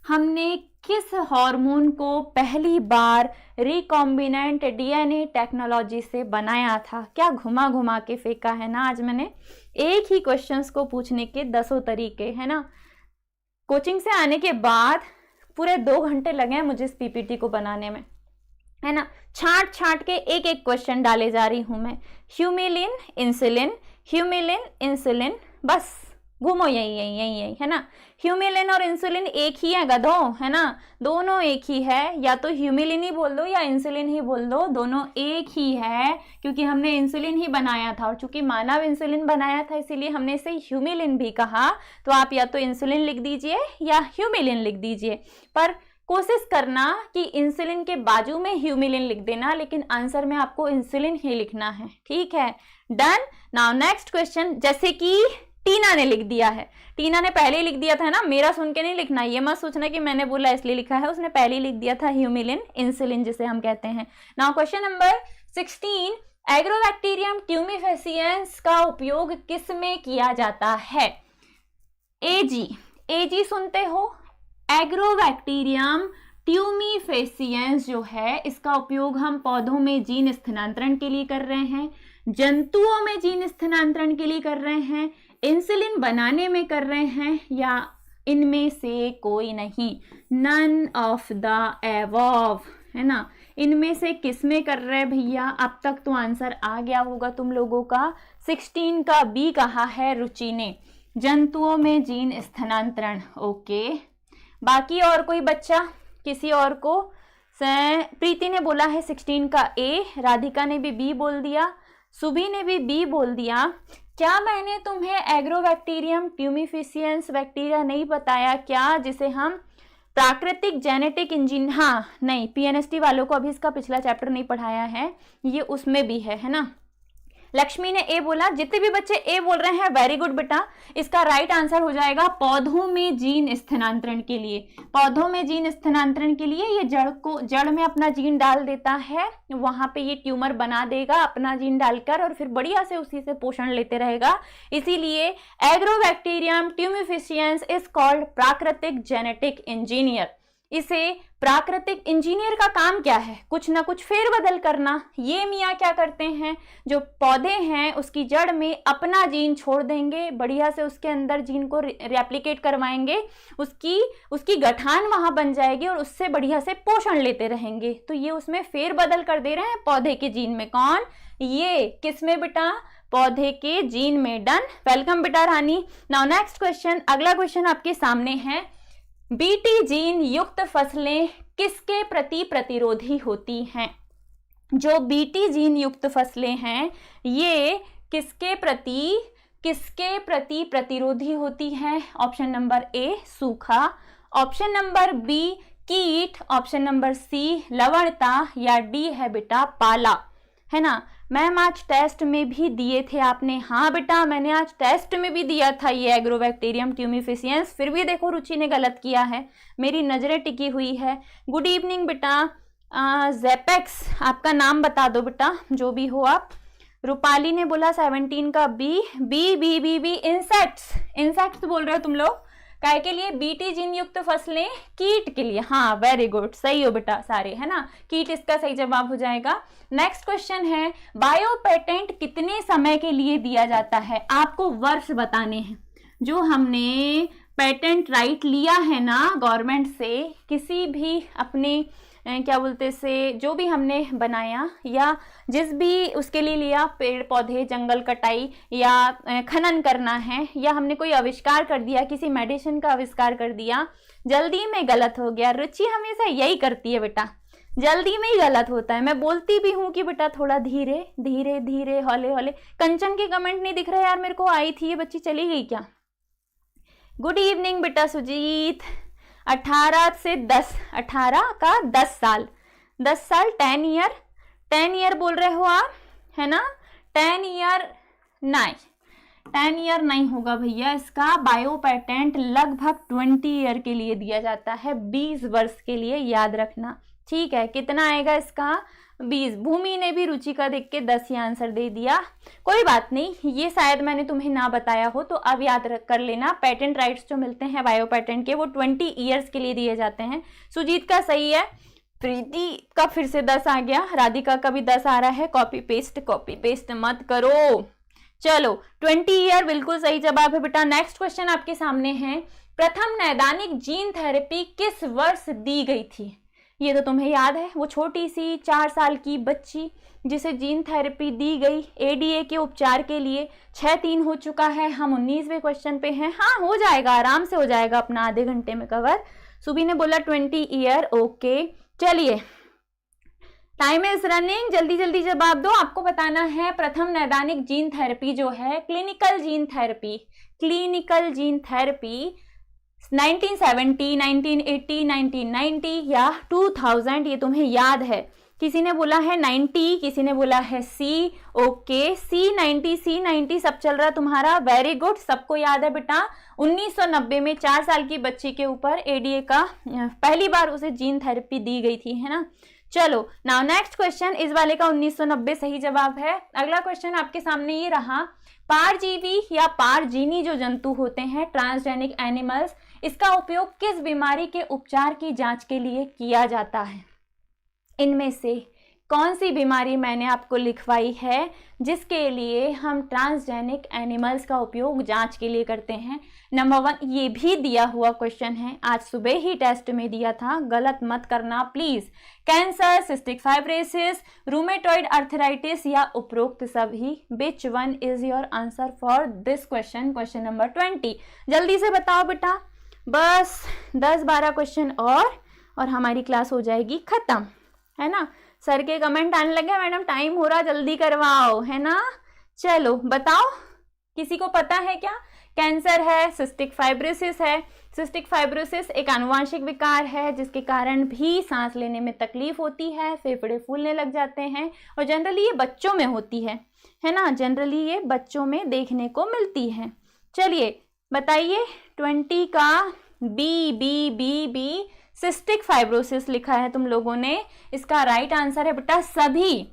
हमने किस हार्मोन को पहली बार रिकॉम्बिनेंट DNA टेक्नोलॉजी से बनाया था? क्या घुमा घुमा के फेंका है ना आज मैंने, एक ही क्वेश्चंस को पूछने के 10 तरीके है ना। कोचिंग से आने के बाद पूरे 2 घंटे लगे हैं मुझे इस PPT को बनाने में, है ना। छांट के एक एक क्वेश्चन डाले जा रही हूं मैं। ह्यूमिलिन इंसुलिन, बस घूमो यही है ना। ह्यूमिलिन और इंसुलिन एक ही है गधों, है ना, दोनों एक ही है। या तो ह्यूमिलिन ही बोल दो या इंसुलिन ही बोल दो, दोनों एक ही है, क्योंकि हमने इंसुलिन ही बनाया था और चूंकि मानव इंसुलिन बनाया था इसीलिए हमने इसे ह्यूमिलिन भी कहा। तो आप या तो इंसुलिन लिख दीजिए या ह्यूमिलिन लिख दीजिए, पर कोशिश करना कि इंसुलिन के बाजू में ह्यूमिलिन लिख देना, लेकिन आंसर में आपको इंसुलिन ही लिखना है। ठीक है, डन। नाउ नेक्स्ट क्वेश्चन, जैसे कि टीना ने लिख दिया है, टीना ने पहले ही लिख दिया था ना, मेरा सुन के नहीं लिखना, ये मत सोचना कि मैंने बोला इसलिए लिखा है, उसने पहले ही लिख दिया था ह्यूमिलिन, इंसुलिन जिसे हम कहते हैं। नाउ क्वेश्चन नंबर 16, एग्रोबैक्टीरियम ट्यूमिफेसिएंस का उपयोग किस में किया जाता है? एजी सुनते हो, एग्रोबैक्टीरियम ट्यूमिफेसिएंस जो है इसका उपयोग हम पौधों में जीन स्थानांतरण के लिए कर रहे हैं, जंतुओं में जीन स्थानांतरण के लिए कर रहे हैं, इंसुलिन बनाने में कर रहे हैं, या इनमें से कोई नहीं, नन ऑफ द एबव, है ना। इनमें से किस में कर रहे हैं भैया? अब तक तो आंसर आ गया होगा तुम लोगों का। 16 का बी कहा है रुचि ने, जंतुओं में जीन स्थानांतरण। ओके, बाकी और कोई बच्चा, किसी और को? प्रीति ने बोला है 16 का ए, राधिका ने भी बी बोल दिया, सुभी ने भी बी बोल दिया। क्या मैंने तुम्हें एग्रोबैक्टीरियम ट्यूमिफेसिएंस बैक्टीरिया नहीं बताया क्या, जिसे हम प्राकृतिक जेनेटिक इंजीन, हाँ नहीं, PNST वालों को अभी इसका पिछला चैप्टर नहीं पढ़ाया है, ये उसमें भी है ना। लक्ष्मी ने ए बोला, जितने भी बच्चे ए बोल रहे हैं वेरी गुड बेटा, इसका राइट आंसर हो जाएगा पौधों में जीन स्थानांतरण के लिए। पौधों में जीन स्थानांतरण के लिए ये जड़ में अपना जीन डाल देता है, वहां पे ये ट्यूमर बना देगा अपना जीन डालकर और फिर बढ़िया से उसी से पोषण लेते रहेगा। इसीलिए एग्रोबैक्टीरियम ट्यूमिफेसिएंस इज कॉल्ड प्राकृतिक जेनेटिक इंजीनियर। इसे प्राकृतिक इंजीनियर का काम क्या है? कुछ ना कुछ फेरबदल करना। ये मियाँ क्या करते हैं, जो पौधे हैं उसकी जड़ में अपना जीन छोड़ देंगे, बढ़िया से उसके अंदर जीन को रेप्लिकेट करवाएंगे, उसकी गठान वहां बन जाएगी और उससे बढ़िया से पोषण लेते रहेंगे। तो ये उसमें फेरबदल कर दे रहे हैं पौधे के जीन में। कौन? ये किसमें बेटा? पौधे के जीन में। डन। वेलकम बेटा रानी। नाउ नेक्स्ट क्वेश्चन, अगला क्वेश्चन आपके सामने है, बीटी जीन युक्त फसलें किसके प्रति प्रतिरोधी होती हैं? जो बीटी जीन युक्त फसलें हैं ये किसके प्रति प्रतिरोधी होती हैं? ऑप्शन नंबर ए सूखा, ऑप्शन नंबर बी कीट, ऑप्शन नंबर सी लवणता, या डी है बेटा पाला। है ना? मैम आज टेस्ट में भी दिए थे आपने। हाँ बेटा मैंने आज टेस्ट में भी दिया था ये एग्रोबैक्टीरियम ट्यूमिफिशियंस, फिर भी देखो रुचि ने गलत किया है, मेरी नजरें टिकी हुई है। गुड इवनिंग बेटा। जेपेक्स आपका नाम बता दो बेटा, जो भी हो आप। रूपाली ने बोला 17 का B. B B B B insects बोल रहे हो तुम लोग। काय के लिए? बीटी जीन युक्त फसलें कीट के लिए। हाँ वेरी गुड, सही हो बेटा सारे, है ना? कीट इसका सही जवाब हो जाएगा। नेक्स्ट क्वेश्चन है, बायो पेटेंट कितने समय के लिए दिया जाता है? आपको वर्ष बताने हैं। जो हमने पेटेंट राइट लिया है ना गवर्नमेंट से, किसी भी अपने क्या बोलते से जो भी हमने बनाया या जिस भी उसके लिए लिया, पेड़ पौधे जंगल कटाई या खनन करना है, या हमने कोई आविष्कार कर दिया, किसी मेडिसिन का आविष्कार कर दिया, जल्दी में गलत हो गया। रुचि हमेशा यही करती है बेटा, जल्दी में ही गलत होता है। मैं बोलती भी हूँ कि बेटा थोड़ा धीरे धीरे धीरे हौले हौले। कंचन के कमेंट नहीं दिख रहे यार मेरे को, आई थी ये बच्ची, चली गई क्या? गुड इवनिंग बेटा सुजीत। 18 से 10, 18 का 10 साल, 10 साल 10 ईयर बोल रहे हो आप, है ना? 10 ईयर नहीं, 10 ईयर नहीं होगा भैया। इसका बायो पेटेंट लगभग 20 ईयर के लिए दिया जाता है, 20 वर्ष के लिए, याद रखना। ठीक है, कितना आएगा इसका? 20। भूमि ने भी रुचि का देख के 10 ही आंसर दे दिया। कोई बात नहीं, ये शायद मैंने तुम्हें ना बताया हो तो अब याद कर लेना। पेटेंट राइट्स जो मिलते हैं बायो पेटेंट के, वो 20 ईयर्स के लिए दिए जाते हैं। सुजीत का सही है, प्रीति का फिर से 10 आ गया, राधिका का भी 10 आ रहा है। कॉपी पेस्ट मत करो। चलो 20 ईयर बिल्कुल सही जवाब है बेटा। नेक्स्ट क्वेश्चन आपके सामने है, प्रथम नैदानिक जीन थेरेपी किस वर्ष दी गई थी? ये तो तुम्हें याद है, वो छोटी सी 4 साल की बच्ची जिसे जीन थेरेपी दी गई एडीए के उपचार के लिए। 6-3 हो चुका है, हम 19वें क्वेश्चन पे हैं। हाँ हो जाएगा, आराम से हो जाएगा अपना आधे घंटे में कवर। सुबी ने बोला 20 ईयर, ओके। चलिए टाइम इज रनिंग, जल्दी जल्दी जवाब दो। आपको बताना है प्रथम नैदानिक जीन थेरेपी जो है, क्लिनिकल जीन थेरेपी 1970, 1980, 1990 या 2000, ये तुम्हें याद है। किसी ने बोला है 90, किसी ने बोला है सी। ओके, C90 सब चल रहा तुम्हारा, वेरी गुड, सबको याद है बेटा। 1990 में 4 साल की बच्ची के ऊपर एडीए का पहली बार उसे जीन थेरेपी दी गई थी, है ना? चलो नाउ नेक्स्ट क्वेश्चन, इस वाले का 1990 सही जवाब है। अगला क्वेश्चन आपके सामने ये रहा, पारजीवी या पारजीनी जो जंतु होते हैं, ट्रांसजेनिक एनिमल्स, इसका उपयोग किस बीमारी के उपचार की जांच के लिए किया जाता है? इनमें से कौन सी बीमारी मैंने आपको लिखवाई है जिसके लिए हम ट्रांसजेनिक एनिमल्स का उपयोग जांच के लिए करते हैं? नंबर 1, ये भी दिया हुआ क्वेश्चन है, आज सुबह ही टेस्ट में दिया था, गलत मत करना please. Cancer, cystic fibrosis, rheumatoid arthritis या उपरोक्त सभी? विच one is your answer for this question number 20? जल्दी से बताओ बेटा, बस 10-12 क्वेश्चन और हमारी क्लास हो जाएगी खत्म, है ना? सर के कमेंट आने लगे, मैडम टाइम हो रहा, जल्दी करवाओ, है ना? चलो बताओ, किसी को पता है क्या? कैंसर है, सिस्टिक फाइब्रोसिस है। सिस्टिक फाइब्रोसिस एक आनुवांशिक विकार है जिसके कारण भी सांस लेने में तकलीफ होती है, फेफड़े फूलने लग जाते हैं, और जनरली ये बच्चों में होती है ना? जनरली ये बच्चों में देखने को मिलती है। चलिए बताइए, 20 का बी सिस्टिक फाइब्रोसिस लिखा है तुम लोगों ने, इसका राइट आंसर है बेटा सभी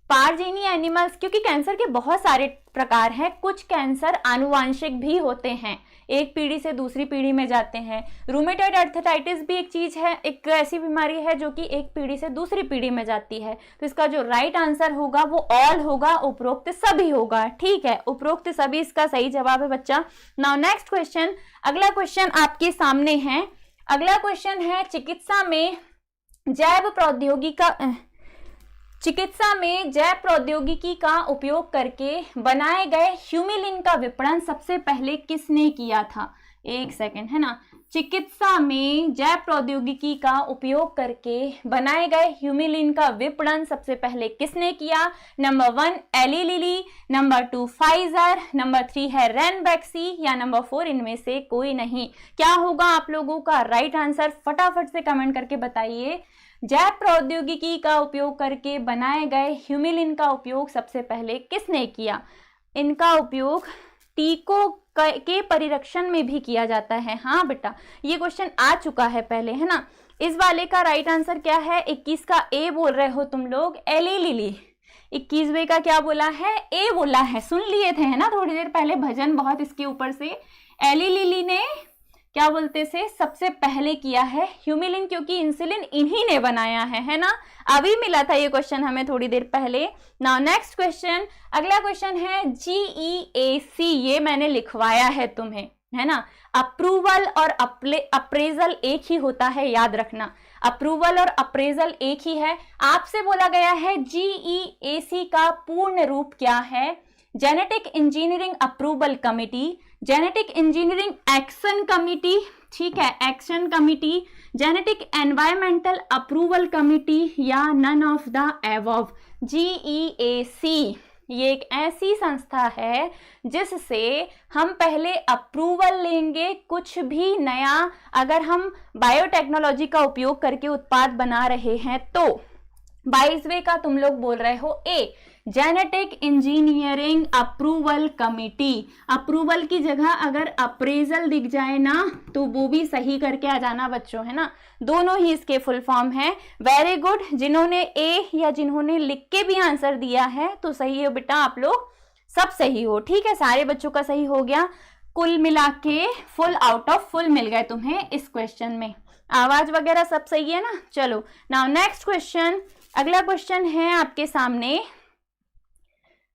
पारजीनी एनिमल्स, क्योंकि कैंसर के बहुत सारे प्रकार हैं, कुछ कैंसर आनुवांशिक भी होते हैं। एक पीढ़ी से दूसरी पीढ़ी में जाते हैं। रूमेटॉइड आर्थराइटिस भी एक चीज है, एक ऐसी बीमारी है जो कि एक पीढ़ी से दूसरी पीढ़ी में जाती है। तो इसका जो राइट आंसर होगा वो ऑल होगा, उपरोक्त सभी होगा। ठीक है, उपरोक्त सभी इसका सही जवाब है बच्चा। नाउ नेक्स्ट क्वेश्चन, अगला क्वेश्चन आपके सामने है। अगला क्वेश्चन है चिकित्सा में जैव प्रौद्योगिकी का उपयोग करके बनाए गए ह्यूमिलिन का विपणन सबसे पहले किसने किया था? एक सेकेंड, है ना। चिकित्सा में जैव प्रौद्योगिकी का उपयोग करके बनाए गए ह्यूमिलिन का विपणन सबसे पहले किसने किया? Number 1 Eli Lilly, number 2 Pfizer, number 3 है रेनबैक्सी, या नंबर 4 इनमें से कोई नहीं। क्या होगा आप लोगों का राइट आंसर? फटाफट से कमेंट करके बताइए। जैव प्रौद्योगिकी का उपयोग करके बनाए गए ह्यूमिलिन का उपयोग सबसे पहले किसने किया? इनका उपयोग टीकों के परिरक्षण में भी किया जाता है। हाँ बेटा, ये क्वेश्चन आ चुका है पहले, है ना। इस वाले का राइट आंसर क्या है? 21 का ए बोल रहे हो तुम लोग, एली लिली। 21वें का क्या बोला है? ए बोला है, सुन लिए थे, है ना, थोड़ी देर पहले भजन बहुत इसके ऊपर से। एली लिली ने क्या बोलते से सबसे पहले किया है ह्यूमिलिन, क्योंकि इंसुलिन इन्हीं ने बनाया है ना। अभी मिला था ये क्वेश्चन हमें थोड़ी देर पहले। नाउ नेक्स्ट क्वेश्चन, अगला क्वेश्चन है GEAC, ये मैंने लिखवाया है तुम्हें, है ना। अप्रूवल और अप्रेजल एक ही होता है, याद रखना। अप्रूवल और अप्रेजल एक ही है। आपसे बोला गया है GEAC का पूर्ण रूप क्या है? Genetic engineering approval committee, genetic engineering action committee, ठीक है, action committee, genetic environmental approval committee, या none of the above. GEAC ये एक ऐसी संस्था है जिससे हम पहले अप्रूवल लेंगे। कुछ भी नया अगर हम बायोटेक्नोलॉजी का उपयोग करके उत्पाद बना रहे हैं तो 22वें का तुम लोग बोल रहे हो A, genetic engineering approval committee. Approval की जगह अगर अप्रेजल दिख जाए ना तो वो भी सही करके आ जाना बच्चों, है ना। दोनों ही इसके फुल फॉर्म है। वेरी गुड, जिन्होंने ए या जिन्होंने लिख के भी आंसर दिया है तो सही है बेटा, आप लोग सब सही हो। ठीक है, सारे बच्चों का सही हो गया। कुल मिला के फुल आउट ऑफ फुल मिल गए तुम्हें इस क्वेश्चन में। आवाज वगैरह सब सही है ना। चलो नाउ नेक्स्ट क्वेश्चन, अगला क्वेश्चन है आपके सामने।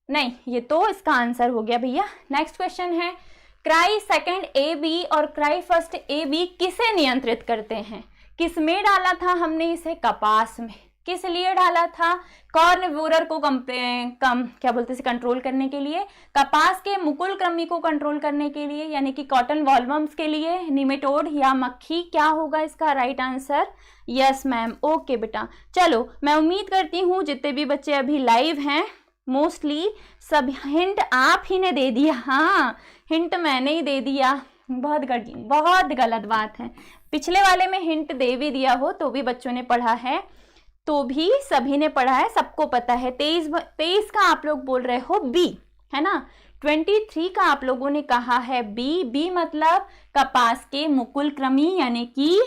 नहीं, ये तो इसका आंसर हो गया भैया। नेक्स्ट क्वेश्चन है, क्राई सेकंड ए बी और क्राई फर्स्ट ए बी किसे नियंत्रित करते हैं? किस में डाला था हमने इसे? कपास में। किस लिए डाला था? कॉर्नवोरर को क्या बोलते हैं कंट्रोल करने के लिए, कपास के मुकुल कृमि को कंट्रोल करने के लिए, यानी कि कॉटन वॉल्वम्स के लिए, निमेटोड या मक्खी। क्या होगा इसका right answer? Yes ma'am, okay बेटा। चलो मैं उम्मीद करती हूँ जितने भी बच्चे अभी लाइव हैं मोस्टली सब हिंट आप ही ने दे दिया। हाँ, हिंट मैंने ही दे दिया, बहुत गलत बात है। पिछले वाले में हिंट दे भी दिया हो तो भी बच्चों ने पढ़ा है, तो भी सभी ने पढ़ा है, सबको पता है। 23 का आप लोग बोल रहे हो बी, है ना। 23 का आप लोगों ने कहा है बी मतलब कपास के मुकुल कृमि यानी कि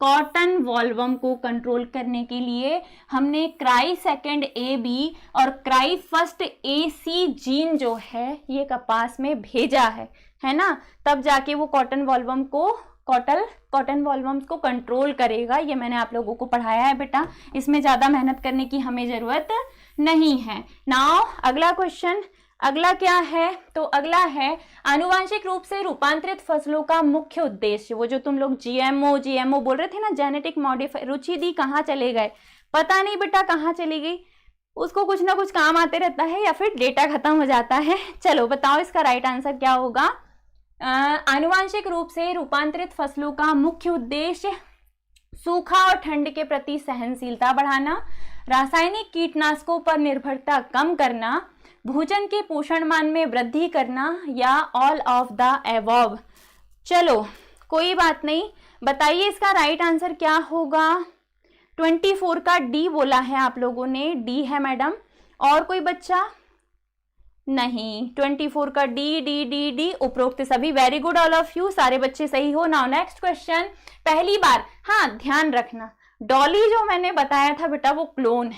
कॉटन वॉल्वम को कंट्रोल करने के लिए हमने क्राई सेकंड ए बी और cry first A C gene जो है ये कपास में भेजा है ना। तब जाके वो कॉटन वॉल्वम को कंट्रोल करेगा। ये मैंने आप लोगों को पढ़ाया है बेटा, इसमें ज़्यादा मेहनत करने की हमें ज़रूरत नहीं है। नाउ अगला क्वेश्चन, अगला क्या है? तो अगला है आनुवांशिक रूप से रूपांतरित फसलों का मुख्य उद्देश्य। वो जो तुम लोग जीएमओ बोल रहे थे ना, जेनेटिक मॉडिफाई। रुचि दी कहाँ चले गए? पता नहीं बेटा कहाँ चली गई, उसको कुछ ना कुछ काम आते रहता है या फिर डेटा खत्म हो जाता है। चलो बताओ इसका राइट आंसर क्या होगा? आनुवांशिक रूप से रूपांतरित फसलों का मुख्य उद्देश्य सूखा और ठंड के प्रति सहनशीलता बढ़ाना, रासायनिक कीटनाशकों पर निर्भरता कम करना, भोजन के पोषण मान में वृद्धि करना, या ऑल ऑफ द एबव। चलो कोई बात नहीं, बताइए इसका राइट आंसर क्या होगा? 24 का डी बोला है आप लोगों ने, डी है मैडम। और कोई बच्चा? नहीं, 24 का डी उपरोक्त सभी। Very good all of you, सारे बच्चे सही हो। नाउ नेक्स्ट क्वेश्चन, पहली बार, हाँ ध्यान रखना, डॉली जो मैंने बताया था बेटा वो क्लोन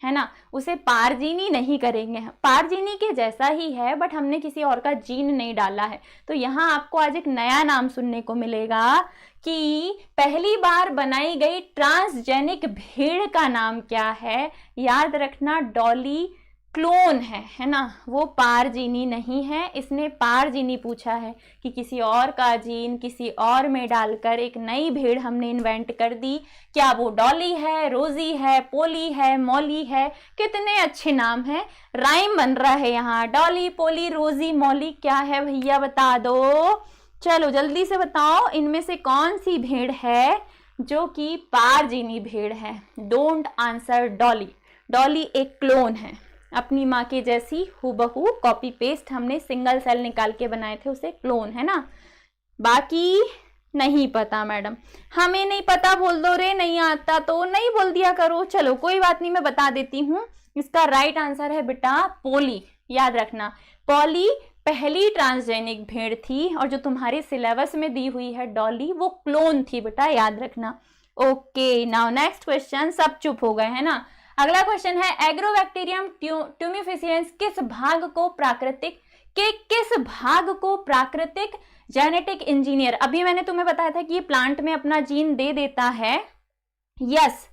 है ना, उसे पारजीनी नहीं करेंगे। पारजीनी के जैसा ही है बट हमने किसी और का जीन नहीं डाला है। तो यहाँ आपको आज एक नया नाम सुनने को मिलेगा कि पहली बार बनाई गई ट्रांसजेनिक भेड़ का नाम क्या है। याद रखना, डॉली क्लोन है ना, वो पारजीनी नहीं है। इसने पारजीनी पूछा है कि किसी और का जीन किसी और में डालकर एक नई भेड़ हमने इन्वेंट कर दी। क्या वो डॉली है, रोजी है, पोली है, मॉली है? कितने अच्छे नाम हैं, राइम बन रहा है यहाँ। डॉली, पोली, रोजी, मॉली क्या है भैया बता दो। चलो जल्दी से बताओ, इनमें से कौन सी भेड़ है जो कि पारजीनी भेड़ है? Don't answer Dolly. डॉली एक क्लोन है, अपनी माँ के जैसी हूबहू कॉपी पेस्ट हमने सिंगल सेल निकाल के बनाए थे, उसे क्लोन है ना। बाकी नहीं पता मैडम, हमें नहीं पता बोल दो रे, नहीं आता तो नहीं बोल दिया करो। चलो कोई बात नहीं, मैं बता देती हूँ। इसका राइट आंसर है बेटा पोली। याद रखना, पॉली पहली ट्रांसजेनिक भेड़ थी और जो तुम्हारे सिलेबस में दी हुई है डॉली वो क्लोन थी बेटा, याद रखना। Okay, now next question. सब चुप हो गए है ना। अगला क्वेश्चन है, एग्रोबैक्टीरियम ट्यूमिफिशियंस किस भाग को प्राकृतिक जेनेटिक इंजीनियर। अभी मैंने तुम्हें बताया था कि ये प्लांट में अपना जीन दे देता है। यस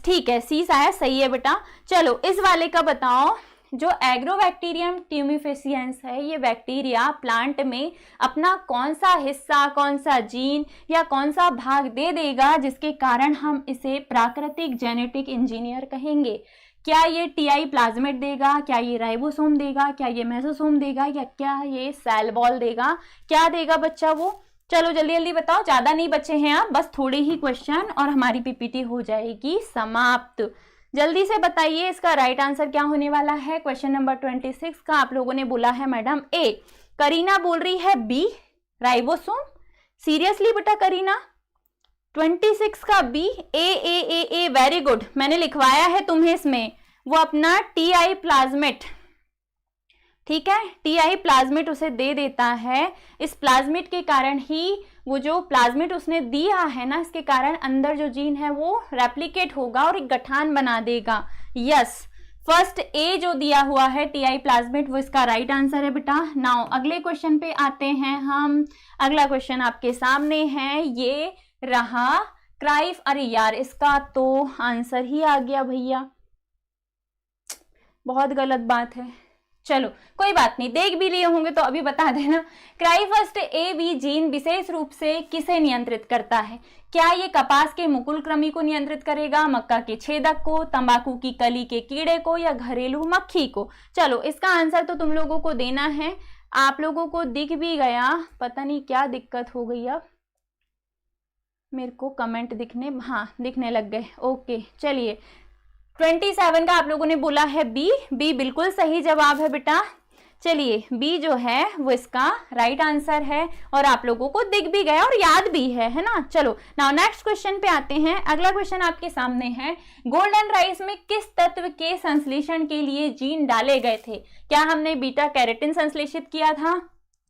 ठीक है, सी आया, सही है बेटा। चलो इस वाले का बताओ। जो एग्रोबैक्टीरियम ट्यूमिफिशियंस है, ये बैक्टीरिया प्लांट में अपना कौन सा हिस्सा, कौन सा जीन या कौन सा भाग दे देगा जिसके कारण हम इसे प्राकृतिक जेनेटिक इंजीनियर कहेंगे। क्या ये टीआई प्लाज्मिड देगा, क्या ये राइबोसोम देगा, क्या ये मेसोसोम देगा, या क्या ये सेल वॉल देगा? क्या देगा बच्चा वो? चलो जल्दी जल्दी बताओ, ज्यादा नहीं बचे हैं आप, बस थोड़े ही क्वेश्चन और हमारी पीपीटी हो जाएगी समाप्त। जल्दी से बताइए इसका राइट आंसर क्या होने वाला है। क्वेश्चन नंबर 26 का आप लोगों ने बोला है मैडम ए, करीना बोल रही है बी राइबोसोम। सीरियसली बेटा करीना, 26 का बी? ए वेरी गुड, मैंने लिखवाया है तुम्हें इसमें, वो अपना टीआई प्लाज्मिड, ठीक है, टीआई प्लाज्मिड उसे दे देता है। इस प्लाज्मिड के कारण ही, वो जो प्लाज्मिड उसने दिया है ना, इसके कारण अंदर जो जीन है वो रेप्लिकेट होगा और एक गठान बना देगा। यस, फर्स्ट ए जो दिया हुआ है टीआई प्लाज्मिड, वो इसका राइट आंसर है बेटा। नाउ अगले क्वेश्चन पे आते हैं हम। अगला क्वेश्चन आपके सामने है, ये रहा क्राइफ। अरे यार, इसका तो आंसर ही आ गया भैया, बहुत गलत बात है। चलो कोई बात नहीं, देख भी लिए होंगे तो अभी बता देना। क्राइफर्स्ट ए बी जीन विशेष रूप से किसे नियंत्रित करता है? क्या ये कपास के मुकुल कृमि को नियंत्रित करेगा, मक्का के छेदक को, तंबाकू की कली के कीड़े को, या घरेलू मक्खी को? चलो इसका आंसर तो तुम लोगों को देना है। आप लोगों को दिख भी गया, पता नहीं क्या दिक्कत हो गई, अब मेरे को कमेंट दिखने, हाँ दिखने लग गए। ओके चलिए, 27 का आप लोगों ने बोला है बी। बी बिल्कुल सही जवाब है बेटा। चलिए बी जो है वो इसका राइट आंसर है और आप लोगों को दिख भी गया और याद भी है ना। चलो नाउ नेक्स्ट क्वेश्चन पे आते हैं। अगला क्वेश्चन आपके सामने है, गोल्डन राइस में किस तत्व के संश्लेषण के लिए जीन डाले गए थे? क्या हमने बीटा कैरोटीन संश्लेषित किया था,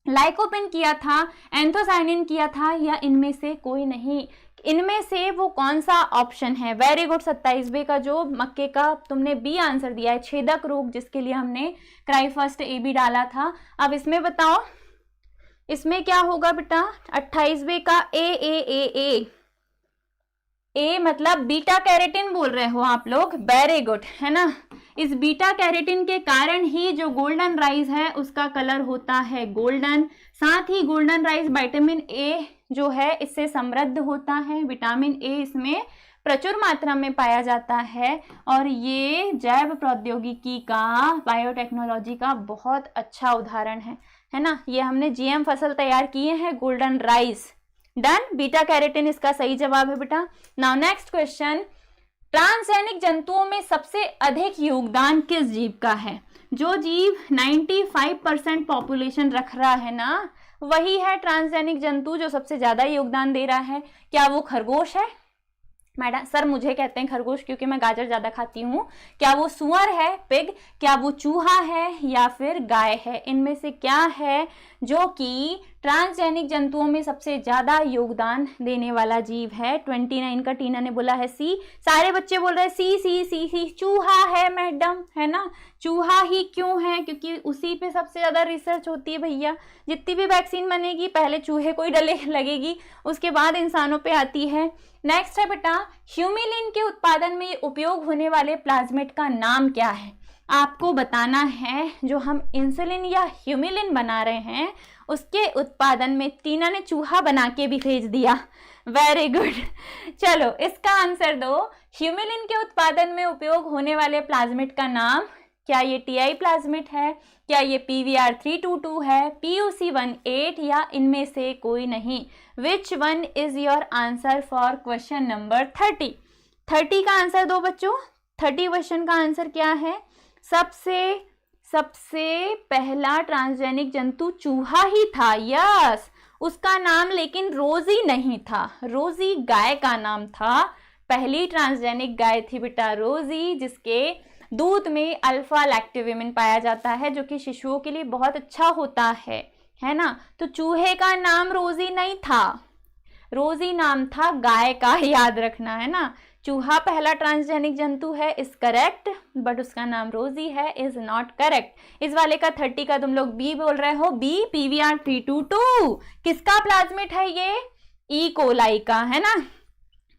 लाइकोपिन किया था, एंथोसाइनिन किया था, या इनमें से कोई नहीं? इनमें से वो कौन सा ऑप्शन है? वेरी गुड, 27 का जो मक्के का तुमने बी आंसर दिया है, छेदक रोग, जिसके लिए हमने क्राइफर्स्ट ए बी डाला था। अब इसमें बताओ, इसमें क्या होगा बेटा? 28 का ए ए मतलब बीटा कैरोटीन बोल रहे हो आप लोग, वेरी गुड, है ना। इस बीटा कैरोटीन के कारण ही जो गोल्डन राइस है उसका कलर होता है गोल्डन। साथ ही गोल्डन राइस विटामिन ए जो है इससे समृद्ध होता है, विटामिन ए इसमें प्रचुर मात्रा में पाया जाता है और ये जैव प्रौद्योगिकी का, बायोटेक्नोलॉजी का बहुत अच्छा उदाहरण है ना। ये हमने जीएम फसल तैयार किए हैं golden rice. Done, beta carotene इसका सही जवाब है बेटा। नाउ नेक्स्ट क्वेश्चन, ट्रांसजेनिक जंतुओं में सबसे अधिक योगदान किस जीव का है? जो जीव 95% पॉपुलेशन रख रहा है ना, वही है ट्रांसजेनिक जंतु जो सबसे ज्यादा योगदान दे रहा है। क्या वो खरगोश है? मैडम सर मुझे कहते हैं खरगोश क्योंकि मैं गाजर ज्यादा खाती हूँ। क्या वो सुअर है, पिग? क्या वो चूहा है या फिर गाय है? इनमें से क्या है जो कि ट्रांसजेनिक जंतुओं में सबसे ज्यादा योगदान देने वाला जीव है। 29 का टीना ने बोला है सी। सारे बच्चे बोल रहे हैं सी सी सी सी। चूहा है मैडम, है ना। चूहा ही क्यों है? क्योंकि उसी पे सबसे ज्यादा रिसर्च होती है भैया। जितनी भी वैक्सीन बनेगी पहले चूहे को ही लगेगी, उसके बाद इंसानों पे आती है। नेक्स्ट है बेटा, ह्यूमिलिन के उत्पादन में उपयोग होने वाले प्लाज्मिड का नाम क्या है? आपको बताना है। जो हम इंसुलिन या ह्यूमिलिन बना रहे हैं उसके उत्पादन में टीना ने चूहा बना के भी भेज दिया। Very good. चलो इसका आंसर दो। ह्यूमिलिन के उत्पादन में उपयोग होने वाले प्लाज्मिड का नाम, क्या ये टीआई प्लाज्मिड है, क्या ये PVR322 है, PUC18 या इनमें से कोई नहीं? विच one is your answer for question number 30? 30 का आंसर दो बच्चों। 30 क्वेश्चन का आंसर क्या है? सबसे पहला ट्रांसजेनिक जंतु चूहा ही था। यस, उसका नाम लेकिन रोजी नहीं था। रोजी गाय का नाम था। पहली ट्रांसजेनिक गाय थी बेटा रोजी, जिसके दूध में अल्फा लैक्टिविमिन पाया जाता है जो कि शिशुओं के लिए बहुत अच्छा होता है ना। तो चूहे का नाम रोजी नहीं था, रोजी नाम था गाय का, याद रखना, है ना। चूहा पहला ट्रांसजेनिक जंतु है इज करेक्ट, बट उसका नाम रोजी है इज नॉट करेक्ट। इस वाले का 30 का तुम लोग बी बोल रहे हो। बी PVR322 किसका प्लाज्मिड है? ये ई कोलाई का, है ना।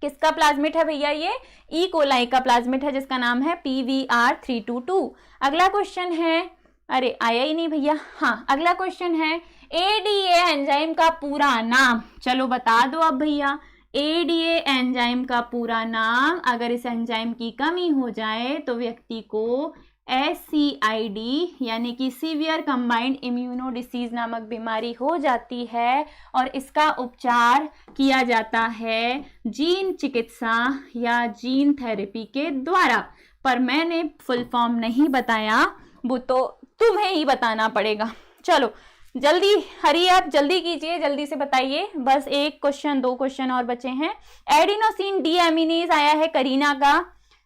किसका प्लाज्मिड है भैया? ये ई कोलाई का प्लाज्मिड है जिसका नाम है PVR322। अगला क्वेश्चन है, अरे आया ही नहीं भैया। हाँ, अगला क्वेश्चन है ADA एंजाइम का पूरा नाम। चलो बता दो अब भैया। ADA एंजाइम का पूरा नाम, अगर इस एंजाइम की कमी हो जाए तो व्यक्ति को SCID यानी कि सीवियर कंबाइंड इम्यूनो डिसीज नामक बीमारी हो जाती है और इसका उपचार किया जाता है जीन चिकित्सा या जीन थेरेपी के द्वारा। पर मैंने फुल फॉर्म नहीं बताया, वो तो तुम्हें ही बताना पड़ेगा। चलो जल्दी, हरी आप जल्दी कीजिए, जल्दी से बताइए। बस एक क्वेश्चन, 2 क्वेश्चन और बचे हैं। एडिनोसिन डीएमिनेज आया है करीना का।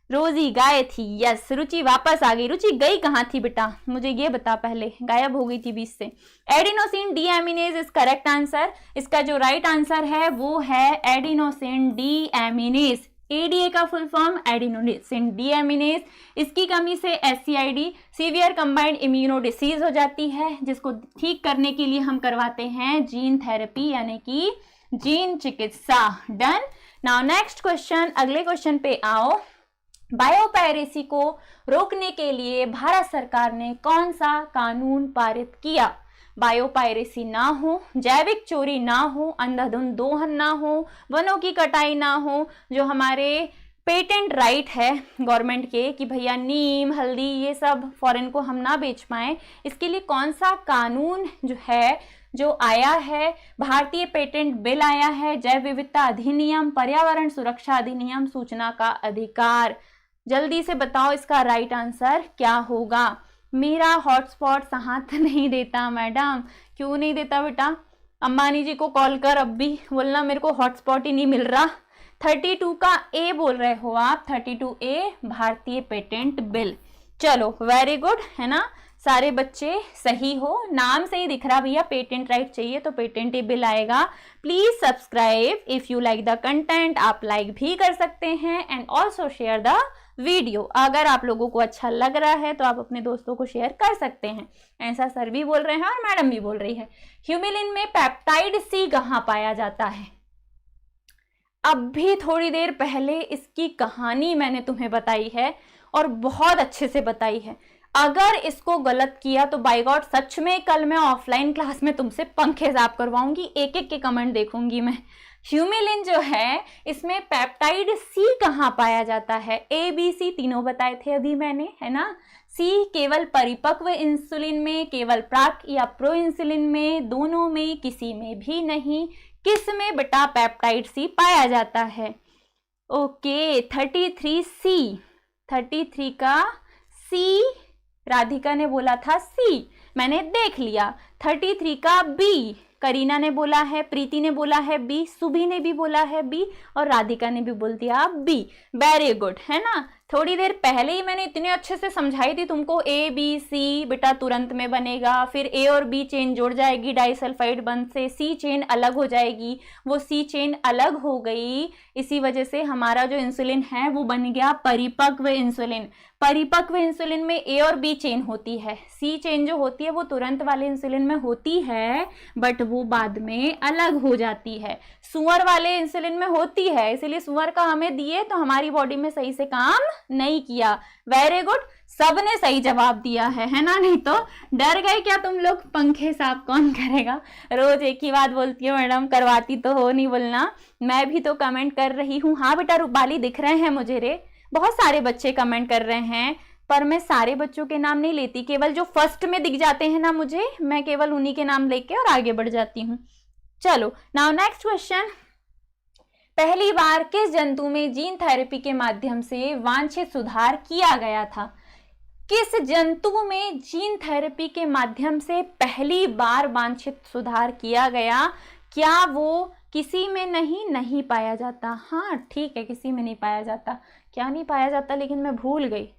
रोजी गाय थी। यस, रुचि वापस आ गई। रुचि गई कहाँ थी बेटा? मुझे ये बता, पहले गायब हो गई थी बीच से। Adenosine deaminase is correct answer. इसका जो राइट आंसर है वो है एडिनोसिन डीएमिनेज। ADA का फुल फॉर्म एडिनोसिन डीएमिनेज। इसकी कमी से SCID severe combined immuno disease हो जाती है, जिसको ठीक करने के लिए हम करवाते हैं जीन थेरेपी यानी कि जीन चिकित्सा। डन। नाउ नेक्स्ट क्वेश्चन, अगले क्वेश्चन पे आओ। बायोपायरेसी को रोकने के लिए भारत सरकार ने कौन सा कानून पारित किया? बायोपायरेसी ना हो, जैविक चोरी ना हो, अंधाधुंध दोहन ना हो, वनों की कटाई ना हो, जो हमारे पेटेंट राइट है गवर्नमेंट के कि भैया नीम, हल्दी ये सब फॉरेन को हम ना बेच पाए, इसके लिए कौन सा कानून जो है जो आया है? भारतीय पेटेंट बिल आया है, जैव विविधता अधिनियम, पर्यावरण सुरक्षा अधिनियम, सूचना का अधिकार। जल्दी से बताओ इसका राइट आंसर क्या होगा? मेरा हॉटस्पॉट साथ नहीं देता मैडम। क्यों नहीं देता बेटा? अंबानी जी को कॉल कर, अब भी बोलना मेरे को हॉटस्पॉट ही नहीं मिल रहा। 32 का ए बोल रहे हो आप। 32A भारतीय पेटेंट बिल। चलो वेरी गुड, है ना। सारे बच्चे सही हो, नाम से ही दिख रहा भैया पेटेंट राइट चाहिए तो पेटेंट बिल आएगा। Please subscribe if you like the content. आप लाइक भी कर सकते हैं and also share the video. अगर आप लोगों को अच्छा लग रहा है तो आप अपने दोस्तों को शेयर कर सकते हैं। ऐसा सर भी बोल रहे हैं और मैडम भी बोल रही है। ह्यूमिलिन में पेप्टाइड C कहाँ पाया जाता है? अब भी थोड़ी देर पहले इसकी कहानी मैंने तुम्हें बताई है और बहुत अच्छे से बताई है। अगर इसको गलत किया तो बाय गॉड सच में कल मैं ऑफलाइन क्लास में तुमसे पंखे साफ करवाऊंगी, एक एक के कमेंट देखूंगी मैं। ह्यूमिलिन जो है इसमें पेप्टाइड C कहाँ पाया जाता है? A, B, C तीनों बताए थे अभी मैंने, है ना। C केवल परिपक्व इंसुलिन में, केवल प्राक या प्रो इंसुलिन में, दोनों में, किसी में भी नहीं। किस में बेटा पेप्टाइड C पाया जाता है? ओके 33C, 33 का C, राधिका ने बोला था C, मैंने देख लिया। 33 का B, करीना ने बोला है, प्रीति ने बोला है B, सुभी ने भी बोला है B और राधिका ने भी बोल दिया B। वेरी गुड, है ना। थोड़ी देर पहले ही मैंने इतने अच्छे से समझाई थी तुमको, ए बी सी बेटा तुरंत में बनेगा, फिर ए और बी चेन जुड़ जाएगी डाइसल्फाइड बंध से, सी चेन अलग हो जाएगी, वो सी चेन अलग हो गई, इसी वजह से हमारा जो इंसुलिन है वो बन गया परिपक्व इंसुलिन। परिपक्व इंसुलिन में ए और बी चेन होती है, सी चेन जो होती है वो तुरंत वाले इंसुलिन में होती है बट वो बाद में अलग हो जाती है, सुअर वाले इंसुलिन में होती है, इसलिए सुअर का हमें दिए तो हमारी बॉडी में सही से काम नहीं किया। वेरी गुड, सबने सही जवाब दिया है ना, नहीं तो डर गए क्या तुम लोग, पंखे साफ कौन करेगा, रोज एक ही बात बोलती हो मैडम, करवाती तो हो नहीं बोलना, मैं भी तो कमेंट कर रही हूँ। हाँ बेटा रूपाली दिख रहे हैं मुझे रे, बहुत सारे बच्चे कमेंट कर रहे हैं, पर मैं सारे बच्चों के नाम नहीं लेती, केवल जो फर्स्ट में दिख जाते हैं ना मुझे, मैं केवल उन्हीं के नाम लेके और आगे बढ़ जाती हूँ। चलो नाउ नेक्स्ट क्वेश्चन, पहली बार किस जंतु में जीन थेरेपी के माध्यम से वांछित सुधार किया गया था? किस जंतु में जीन थेरेपी के माध्यम से पहली बार वांछित सुधार किया गया? क्या वो किसी में नहीं पाया जाता? हाँ ठीक है, किसी में नहीं पाया जाता। क्या नहीं पाया जाता, लेकिन मैं भूल गई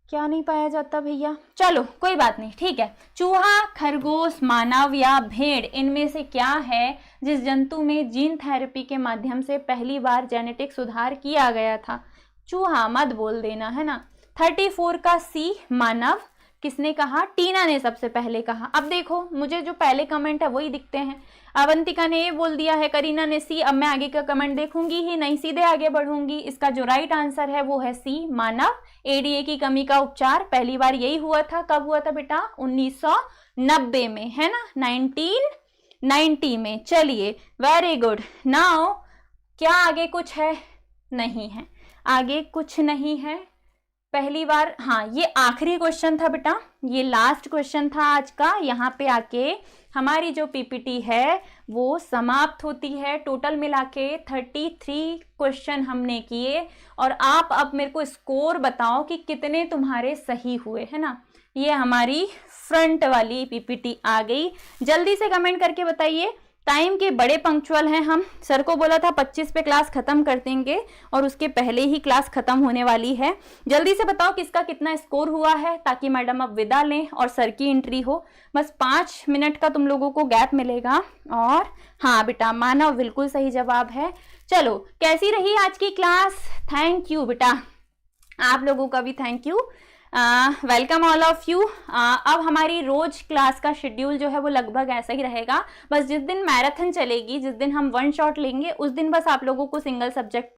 क्या नहीं पाया जाता भैया, चलो कोई बात नहीं, ठीक है। चूहा, खरगोश, मानव या भेड़, इनमें से क्या है जिस जंतु में जीन थेरेपी के माध्यम से पहली बार जेनेटिक सुधार किया गया था? चूहा मत बोल देना, है ना। 34 का सी मानव, किसने कहा? टीना ने सबसे पहले कहा। अब देखो मुझे जो पहले कमेंट है वही दिखते हैं। अवंतिका ने ये बोल दिया है, करीना ने सी। अब मैं आगे का कमेंट देखूंगी ही नहीं, सीधे आगे बढ़ूंगी। इसका जो राइट आंसर है वो है सी मानव। एडीए की कमी का उपचार पहली बार यही हुआ था। कब हुआ था बेटा? 1990 में, है ना, 1990 में। चलिए वेरी गुड। नाउ क्या आगे कुछ है? नहीं है, आगे कुछ नहीं है। पहली बार, हाँ ये आखिरी क्वेश्चन था बेटा, ये लास्ट क्वेश्चन था आज का। यहाँ पे आके हमारी जो पीपीटी है वो समाप्त होती है। टोटल मिला के 33 क्वेश्चन हमने किए और आप अब मेरे को स्कोर बताओ कि कितने तुम्हारे सही हुए, है ना। ये हमारी फ्रंट वाली पीपीटी आ गई। जल्दी से कमेंट करके बताइए। टाइम के बड़े पंक्चुअल हैं हम। सर को बोला था 25 पे क्लास खत्म कर देंगे और उसके पहले ही क्लास खत्म होने वाली है। जल्दी से बताओ किसका कितना स्कोर हुआ है, ताकि मैडम अब विदा लें और सर की एंट्री हो। बस 5 मिनट का तुम लोगों को गैप मिलेगा। और हाँ बेटा, मानव बिल्कुल सही जवाब है। चलो, कैसी रही आज की क्लास? थैंक यू बेटा, आप लोगों का भी thank you. Welcome all of you. अब हमारी रोज क्लास का शेड्यूल जो है वो लगभग ऐसा ही रहेगा। बस जिस दिन मैराथन चलेगी, जिस दिन हम 1 शॉट लेंगे, उस दिन बस आप लोगों को सिंगल सब्जेक्ट